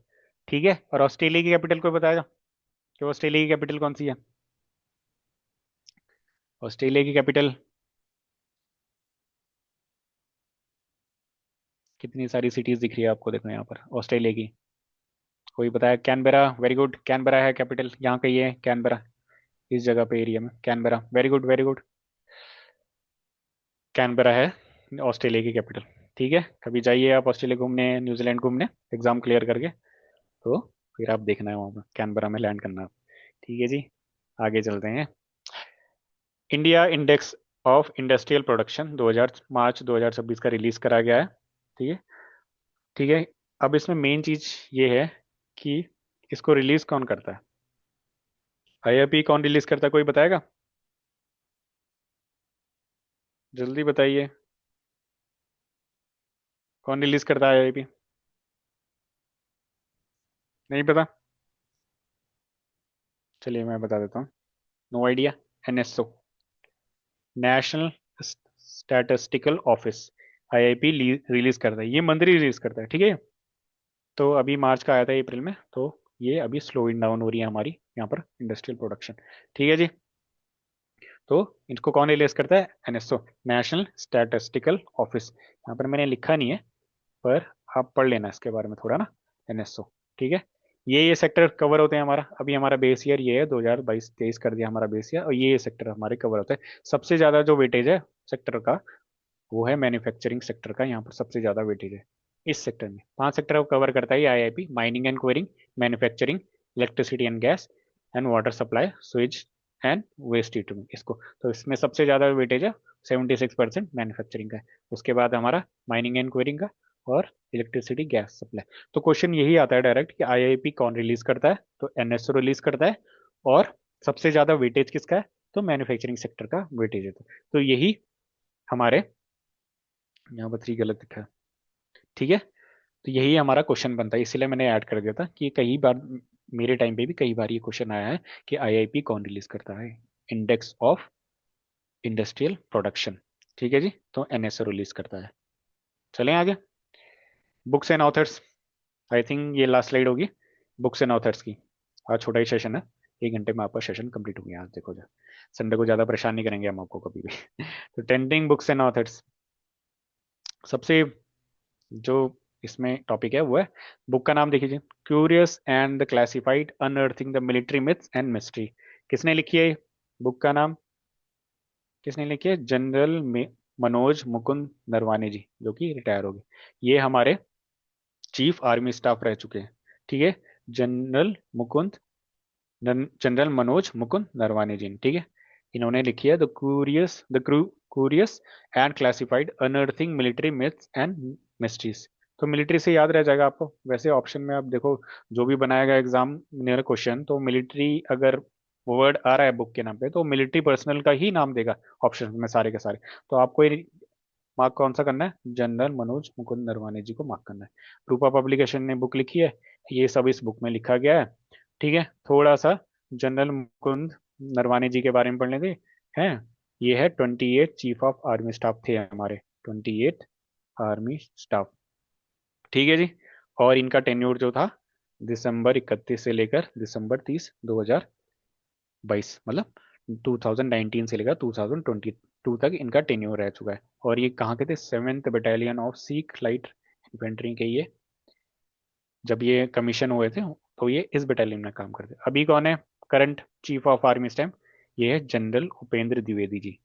ठीक है, और ऑस्ट्रेलिया की कैपिटल को बताएगा कि ऑस्ट्रेलिया की कैपिटल कौन सी है? ऑस्ट्रेलिया की कैपिटल, कितनी सारी सिटीज दिख रही है आपको, देखो यहाँ पर ऑस्ट्रेलिया की। कोई बताया? कैनबेरा, वेरी गुड, कैनबेरा है कैपिटल, यहाँ का ये है कैनबेरा, इस जगह पे एरिया में Canberra, very good very good. Canberra है ऑस्ट्रेलिया की कैपिटल। ठीक है, कभी जाइए आप ऑस्ट्रेलिया घूमने, न्यूजीलैंड घूमने, एग्जाम क्लियर करके, तो फिर आप देखना है वहाँ पर कैनबेरा में लैंड करना है। ठीक है जी, आगे चलते हैं। India index of industrial production 2000 मार्च 2026 का रिलीज करा गया है। ठीक है। ठीक है, अब इसमें मेन चीज ये है कि इसको रिलीज कौन करता है? आईआईपी कौन रिलीज करता है, कोई बताएगा? जल्दी बताइए, कौन रिलीज करता है आईआईपी? नहीं पता? चलिए मैं बता देता हूँ। No idea. NSO, national statistical office, IIP release करता है, ये मंथली रिलीज करता है। ठीक है, तो अभी मार्च का आया था अप्रैल में, तो ये अभी स्लोइंग डाउन हो रही है हमारी यहाँ पर इंडस्ट्रियल प्रोडक्शन। ठीक है जी, तो इसको कौन रिलीज करता है? NSO, national statistical office. यहाँ पर मैंने लिखा नहीं है, पर आप पढ़ लेना इसके बारे में थोड़ा ना, एनएसओ। ठीक है, ये सेक्टर कवर होते हैं हमारा। अभी हमारा बेस ईयर ये है, 2022-23 कर दिया हमारा बेस ईयर, और ये सेक्टर हमारे कवर होते हैं। सबसे ज्यादा जो वेटेज है सेक्टर का, वो है मैन्युफैक्चरिंग सेक्टर का, यहाँ पर सबसे ज्यादा वेटेज है इस सेक्टर में। 5 सेक्टर को कवर करता है IIP: mining and quarrying, manufacturing, electricity and gas, and water supply, switch and waste treatment, इसको। तो इसमें सबसे ज्यादा वेटेज है, 76% मैन्युफैक्चरिंग का है। उसके बाद हमारा माइनिंग एंड क्वेरिंग का, और इलेक्ट्रिसिटी गैस सप्लाई। तो क्वेश्चन यही आता है डायरेक्ट कि आईआईपी कौन रिलीज करता है? तो एनएसओ रिलीज करता है। और सबसे ज्यादा वेटेज किसका है? तो मैन्युफैक्चरिंग सेक्टर का वेटेज है। तो यही हमारे, यहाँ पर 3 गलत लिखा है। ठीक है, तो यही हमारा क्वेश्चन बनता है, इसलिए मैंने ऐड कर दिया था कि कई बार मेरे टाइम पे भी कई बार ये क्वेश्चन आया है कि आईआईपी कौन रिलीज करता है? Index of industrial production. ठीक है जी, तो एनएसओ रिलीज करता है। चलें आगे। Books and authors, I think ये लास्ट स्लाइड होगी बुक्स एंड ऑथर्स की। आज छोटा ही सेशन है, 1 घंटे में आपका सेशन कंप्लीट हो गया आज, देखो जा। संडे को ज़्यादा परेशान नहीं करेंगे हम आपको कभी भी। तो ट्रेंडिंग बुक्स एंड ऑथर्स, सबसे जो इसमें टॉपिक है वो है, बुक का नाम देखिए, curious and the classified unearthing the military myths and mystery. किसने लिखी है बुक का नाम? किसने लिखी है? जनरल मनोज मुकुंद नरवाने जी, जो कि रिटायर हो गए। ये हमारे चीफ आर्मी स्टाफ रह चुके हैं। ठीक है, जनरल मुकुंद जनरल मनोज मुकुंद नरवाने जी ने, ठीक है, इन्होंने लिखी है the curious and classified unearthing military myths and mysteries. तो मिलिट्री से याद रह जाएगा आपको। वैसे ऑप्शन में आप देखो, जो भी बनाएगा एग्जाम नियर क्वेश्चन, तो मिलिट्री अगर वर्ड आ रहा है बुक के नाम पे, तो मिलिट्री पर्सनल का ही नाम देगा ऑप्शन में सारे के सारे। तो आपको मार्क कौन सा करना है? जनरल मनोज मुकुंद नरवाने जी को मार्क करना है। रूपा पब्लिकेशन ने बुक लिखी है, ये सब इस बुक में लिखा गया है। ठीक है, थोड़ा सा जनरल मुकुंद नरवाने जी के बारे में पढ़ लेंगे। हैं, ये है 28 चीफ ऑफ आर्मी स्टाफ थे हमारे, 28 आर्मी स्टाफ। ठीक है जी। और इनका टेन्योर जो था दिसंबर 31 से लेकर दिसंबर 30 2022, मतलब 2019 से लेकर 2022 तक इनका टेन्योर रह चुका है। और ये कहाँ के थे? 7th battalion of Sikh light infantry के ये जब ये कमीशन हुए थे तो ये इस बटालियन में काम करते। अभी कौन है current chief of army staff? ये है जनरल उपेंद्र द्विवेदी जी।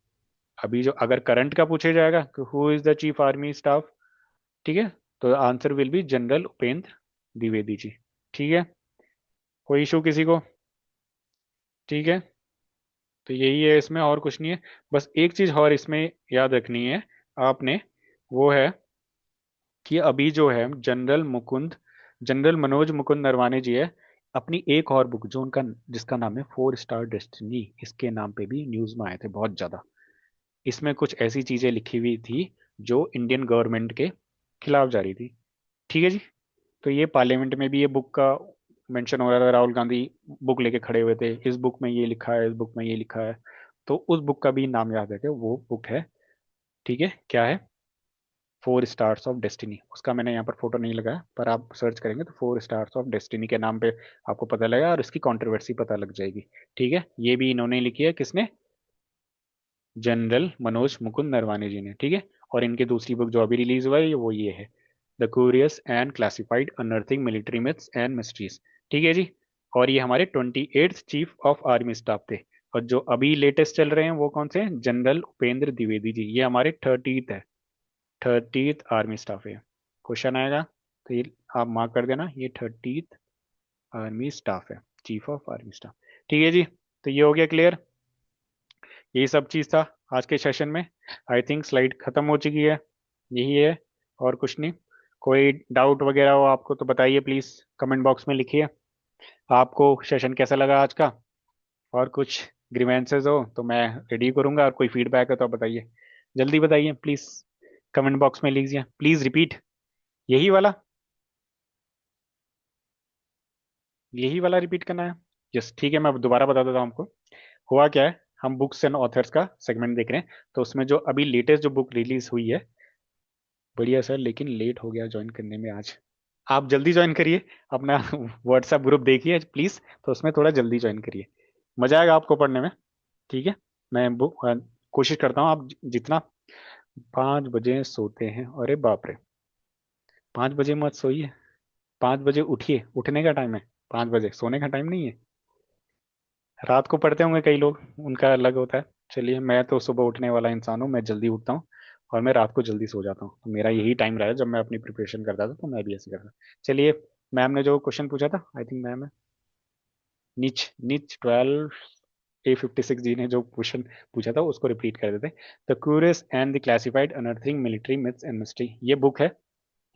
अभी जो अगर करंट का पूछे जाएगा कि who is the chief army staff, ठीक है, तो answer will be general Upendra Dwivedi ji. ठीक है, कोई इशू किसी को? ठीक है, तो यही है इसमें, और कुछ नहीं है। बस एक चीज और इसमें याद रखनी है आपने, वो है कि अभी जो है जनरल मनोज मुकुंद नरवाने जी है, अपनी एक और बुक जो उनका जिसका नाम है 4 स्टार डेस्टिनी, इसके नाम पे भी न्यूज में आए थे बहुत ज्यादा। इसमें कुछ ऐसी चीजें लिखी हुई थी जो इंडियन गवर्नमेंट के खिलाफ जा रही थी। ठीक है जी, तो ये पार्लियामेंट में भी ये बुक का मेंशन हो रहा था, राहुल गांधी बुक लेके खड़े हुए थे, इस बुक में ये लिखा है, इस बुक में ये लिखा है। तो उस बुक का भी नाम याद रखे, वो बुक है, ठीक है, क्या है? 4 स्टार्स ऑफ डेस्टिनी। उसका मैंने यहाँ पर फोटो नहीं लगाया, पर आप सर्च करेंगे तो 4 स्टार्स ऑफ डेस्टिनी के नाम पे आपको पता लगेगा और इसकी कंट्रोवर्सी पता लग जाएगी। ठीक है, ये भी इन्होंने लिखी है, किसने? जनरल मनोज मुकुंद नरवाने जी ने। ठीक है, और इनकी दूसरी बुक जो अभी रिलीज हुआ है वो ये है, the curious and classified unearthing military myths and mysteries. ठीक है जी, और ये हमारे 28th chief of army staff थे। और जो अभी लेटेस्ट चल रहे हैं वो कौन से हैं? जनरल उपेंद्र द्विवेदी जी, ये हमारे 30th है, 30th आर्मी स्टाफ है। क्वेश्चन आएगा तो ये आप मार्क कर देना, ये 30th आर्मी स्टाफ है, चीफ ऑफ आर्मी स्टाफ। ठीक है जी, तो ये हो गया क्लियर, यही सब चीज था आज के सेशन में। आई थिंक स्लाइड खत्म हो चुकी है, यही है, और कुछ नहीं। कोई डाउट वगैरह हो आपको तो बताइए प्लीज, कमेंट बॉक्स में लिखिए। आपको सेशन कैसा लगा आज का? और कुछ ग्रीवेंसेस हो तो मैं रेडी करूंगा, और कोई फीडबैक है तो आप बताइए, जल्दी बताइए प्लीज, कमेंट बॉक्स में लीजिए प्लीज। रिपीट, यही वाला, यही वाला रिपीट करना है? यस, ठीक है, मैं अब दोबारा बता देता हूँ आपको। हुआ क्या है, हम बुक्स एंड ऑथर्स का सेगमेंट देख रहे हैं, तो उसमें जो अभी लेटेस्ट जो बुक रिलीज हुई है, बढ़िया सर, लेकिन लेट हो गया ज्वाइन करने में आज। आप जल्दी ज्वाइन करिए अपना व्हाट्सएप ग्रुप देखिए प्लीज, तो उसमें थोड़ा जल्दी ज्वाइन करिए, मजा आएगा आपको पढ़ने में। ठीक है, मैं बुक कोशिश करता हूँ आप जितना। 5 बजे सोते हैं? अरे बाप रे, 5 बजे मत सोइए, 5 बजे उठिए, उठने का टाइम है, 5 बजे सोने का टाइम नहीं है। रात को पढ़ते होंगे कई लोग, उनका अलग होता है। चलिए, मैं तो सुबह उठने वाला इंसान हूँ, मैं जल्दी उठता हूँ और मैं रात को जल्दी सो जाता हूँ, तो मेरा यही टाइम रहा है जब मैं अपनी प्रिपरेशन करता था, तो मैं भी ऐसे करता। चलिए, मैम ने जो क्वेश्चन पूछा था, आई थिंक मैम है नीच नीच 12 A56 जी ने जो क्वेश्चन पूछा था उसको रिपीट कर देते। The curious and the classified unearthing military myths and mystery, ये बुक है,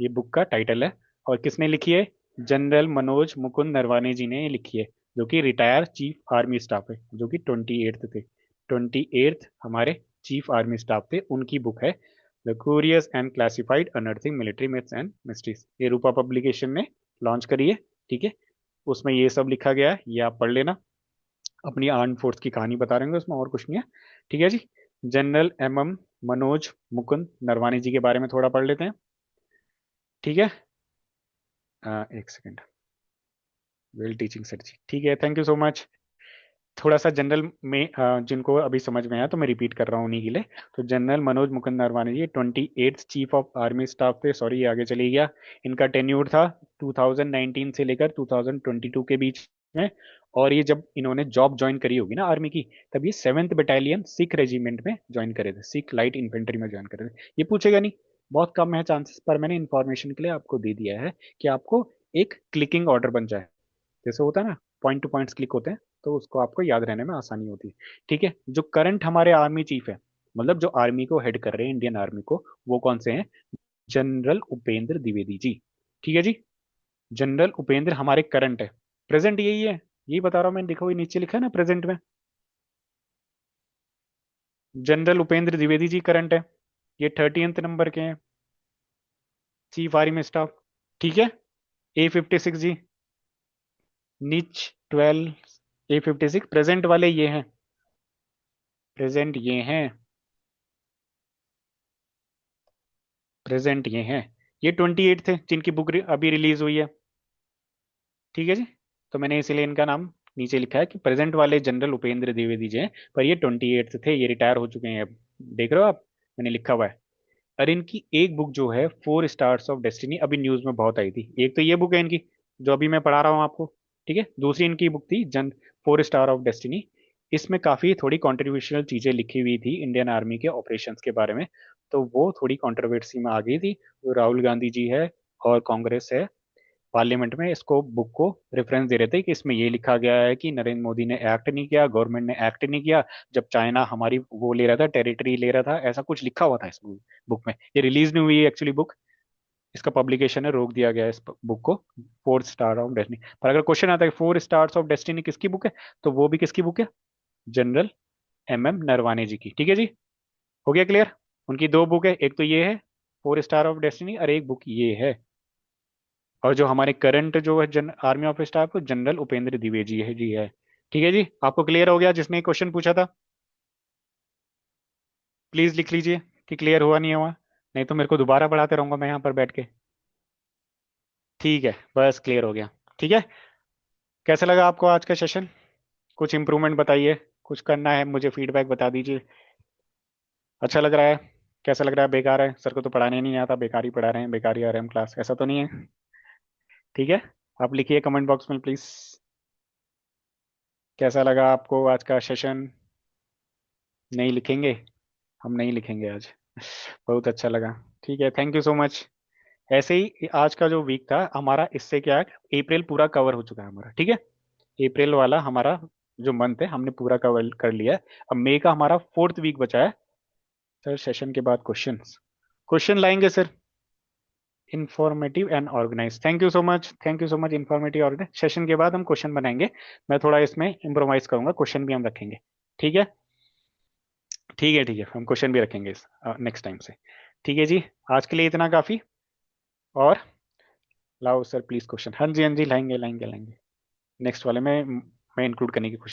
ये बुक का टाइटल है। और किसने लिखी है? जनरल मनोज मुकुंद नरवाने जी ने लिखी है, जो कि रिटायर चीफ आर्मी स्टाफ है, जो कि 28th थे, 28th हमारे चीफ आर्मी स्टाफ थे, उनकी बुक है the curious and classified unearthing military myths and mysteries. ये रूपा पब्लिकेशन ने लॉन्च करी है। ठीक है, उसमें ये सब लिखा गया है, ये आप पढ़ लेना, अपनी आर्म फोर्स की कहानी बता रहे हैं उसमें, और कुछ नहीं है। ठीक है जी, जनरल एम मनोज मुकुंद नरवाने जी के बारे में थोड़ा पढ़ लेते हैं। ठीक है, एक सेकेंड, वेल टीचिंग सर जी, ठीक है, थैंक यू सो मच। थोड़ा सा जनरल में जिनको अभी समझ में आया तो मैं रिपीट कर रहा हूँ उन्हीं के लिए। तो general Manoj Mukund Naravane ji 28th chief of army staff थे, सॉरी ये आगे चली गया। इनका टेन्यूर था 2019 से लेकर 2022 के बीच में। और ये जब इन्होंने जॉब ज्वाइन करी होगी ना आर्मी की, तब ये 7th बटालियन सिख रेजिमेंट में ज्वाइन करे थे, सिख लाइट इन्फेंट्री में ज्वाइन करे थे। ये पूछेगा नहीं, बहुत कम है चांसेस, पर मैंने इन्फॉर्मेशन के लिए आपको दे दिया है कि आपको एक क्लिकिंग ऑर्डर बन जाए, जैसे होता है ना, पॉइंट टू पॉइंट्स क्लिक होते हैं, तो उसको आपको याद रहने में आसानी होती है। ठीक है, जो करंट हमारे आर्मी चीफ है, मतलब जो आर्मी को हेड कर रहे हैं इंडियन आर्मी को, वो कौन से हैं? जनरल उपेंद्र द्विवेदी जी। ठीक है जी, जनरल उपेंद्र हमारे करंट है, प्रेजेंट यही है, यही बता रहा हूं मैं, देखो ये नीचे लिखा है ना प्रेजेंट में, जनरल उपेंद्र द्विवेदी जी करंट है, ये 30th नंबर के हैं चीफ आर्मी स्टाफ। ठीक है, A56 जी, नीच 12 A56 प्रेजेंट वाले ये हैं, प्रेजेंट ये हैं, प्रेजेंट ये हैं। ये 28 थे जिनकी बुक अभी रिलीज हुई है। ठीक है जी। तो मैंने इसीलिए इनका नाम नीचे लिखा है कि प्रेजेंट वाले जनरल उपेंद्र द्विवेदी जी हैं, पर ये 28 थे, ये रिटायर हो चुके हैं अब। देख रहे हो आप, मैंने लिखा हुआ है। और इनकी एक बुक जो है फोर स्टार्स ऑफ डेस्टिनी, अभी न्यूज में बहुत आई थी। एक तो ये बुक है इनकी जो अभी मैं पढ़ा रहा हूँ आपको, ठीक है। दूसरी इनकी बुक थी जन फोर स्टार ऑफ डेस्टिनी। इसमें काफी थोड़ी कॉन्ट्रोवर्शियल चीजें लिखी हुई थी इंडियन आर्मी के ऑपरेशंस के बारे में, तो वो थोड़ी कंट्रोवर्सी में आ गई थी। तो राहुल गांधी जी है और कांग्रेस है, पार्लियामेंट में इसको बुक को रेफरेंस दे रहे थे कि इसमें ये लिखा गया है कि नरेंद्र मोदी ने एक्ट नहीं किया, गवर्नमेंट ने एक्ट नहीं किया जब चाइना हमारी वो ले रहा था, टेरिटरी ले रहा था, ऐसा कुछ लिखा हुआ था इस बुक में। ये रिलीज नहीं हुई है एक्चुअली बुक, इसका पब्लिकेशन है, रोक दिया गया है इस बुक को। फोर स्टार ऑफ डेस्टिनी, पर अगर क्वेश्चन आता है फोर स्टार्स ऑफ डेस्टिनी किसकी बुक है, तो वो भी किसकी बुक है, जनरल MM नरवाने जी की। ठीक है जी, हो गया क्लियर। उनकी दो बुक है, एक तो ये है फोर स्टार ऑफ डेस्टिनी, और एक बुक ये है। और जो हमारे करंट जो है आर्मी ऑफ स्टाफ को जनरल उपेंद्र द्विवेदी है जी है। ठीक है जी, आपको क्लियर हो गया जिसने क्वेश्चन पूछा था? प्लीज लिख लीजिए कि क्लियर हुआ नहीं हुआ, नहीं तो मेरे को दोबारा पढ़ाते रहूंगा मैं यहाँ पर बैठ के। ठीक है, बस क्लियर हो गया। ठीक है, कैसा लगा आपको आज का सेशन? कुछ इम्प्रूवमेंट बताइए, कुछ करना है मुझे फीडबैक बता दीजिए। अच्छा लग रहा है? कैसा लग रहा है? बेकार है, सर को तो पढ़ाने नहीं आता, बेकार ही पढ़ा रहे हैं, बेकार ही आ रहे हैं क्लास, ऐसा तो नहीं है? ठीक है, आप लिखिए कमेंट बॉक्स में प्लीज, कैसा लगा आपको आज का सेशन। नहीं लिखेंगे? हम नहीं लिखेंगे आज। बहुत अच्छा लगा। ठीक है, थैंक यू सो मच। ऐसे ही आज का जो वीक था हमारा, इससे क्या है, अप्रैल पूरा कवर हो चुका है हमारा। ठीक है, अप्रैल वाला हमारा जो मंथ है हमने पूरा कवर कर लिया है। अब मई का हमारा फोर्थ वीक बचा है। सर सेशन के बाद क्वेश्चंस, क्वेश्चन लाएंगे sir. Informative and organise, thank you so much, thank you so much. Informative organise session के बाद हम क्वेश्चन बनाएंगे। मैं थोड़ा इसमें इम्प्रोवाइज करूंगा, क्वेश्चन भी हम रखेंगे। ठीक है, ठीक है, ठीक है, हम क्वेश्चन भी रखेंगे इस नेक्स्ट टाइम से। ठीक है जी, आज के लिए इतना काफी। और लाओ सर प्लीज क्वेश्चन, हाँ जी हाँ जी, लाएंगे लाएंगे लाएंगे। नेक्स्ट वाले में मैं इंक्लूड करने की कोशिश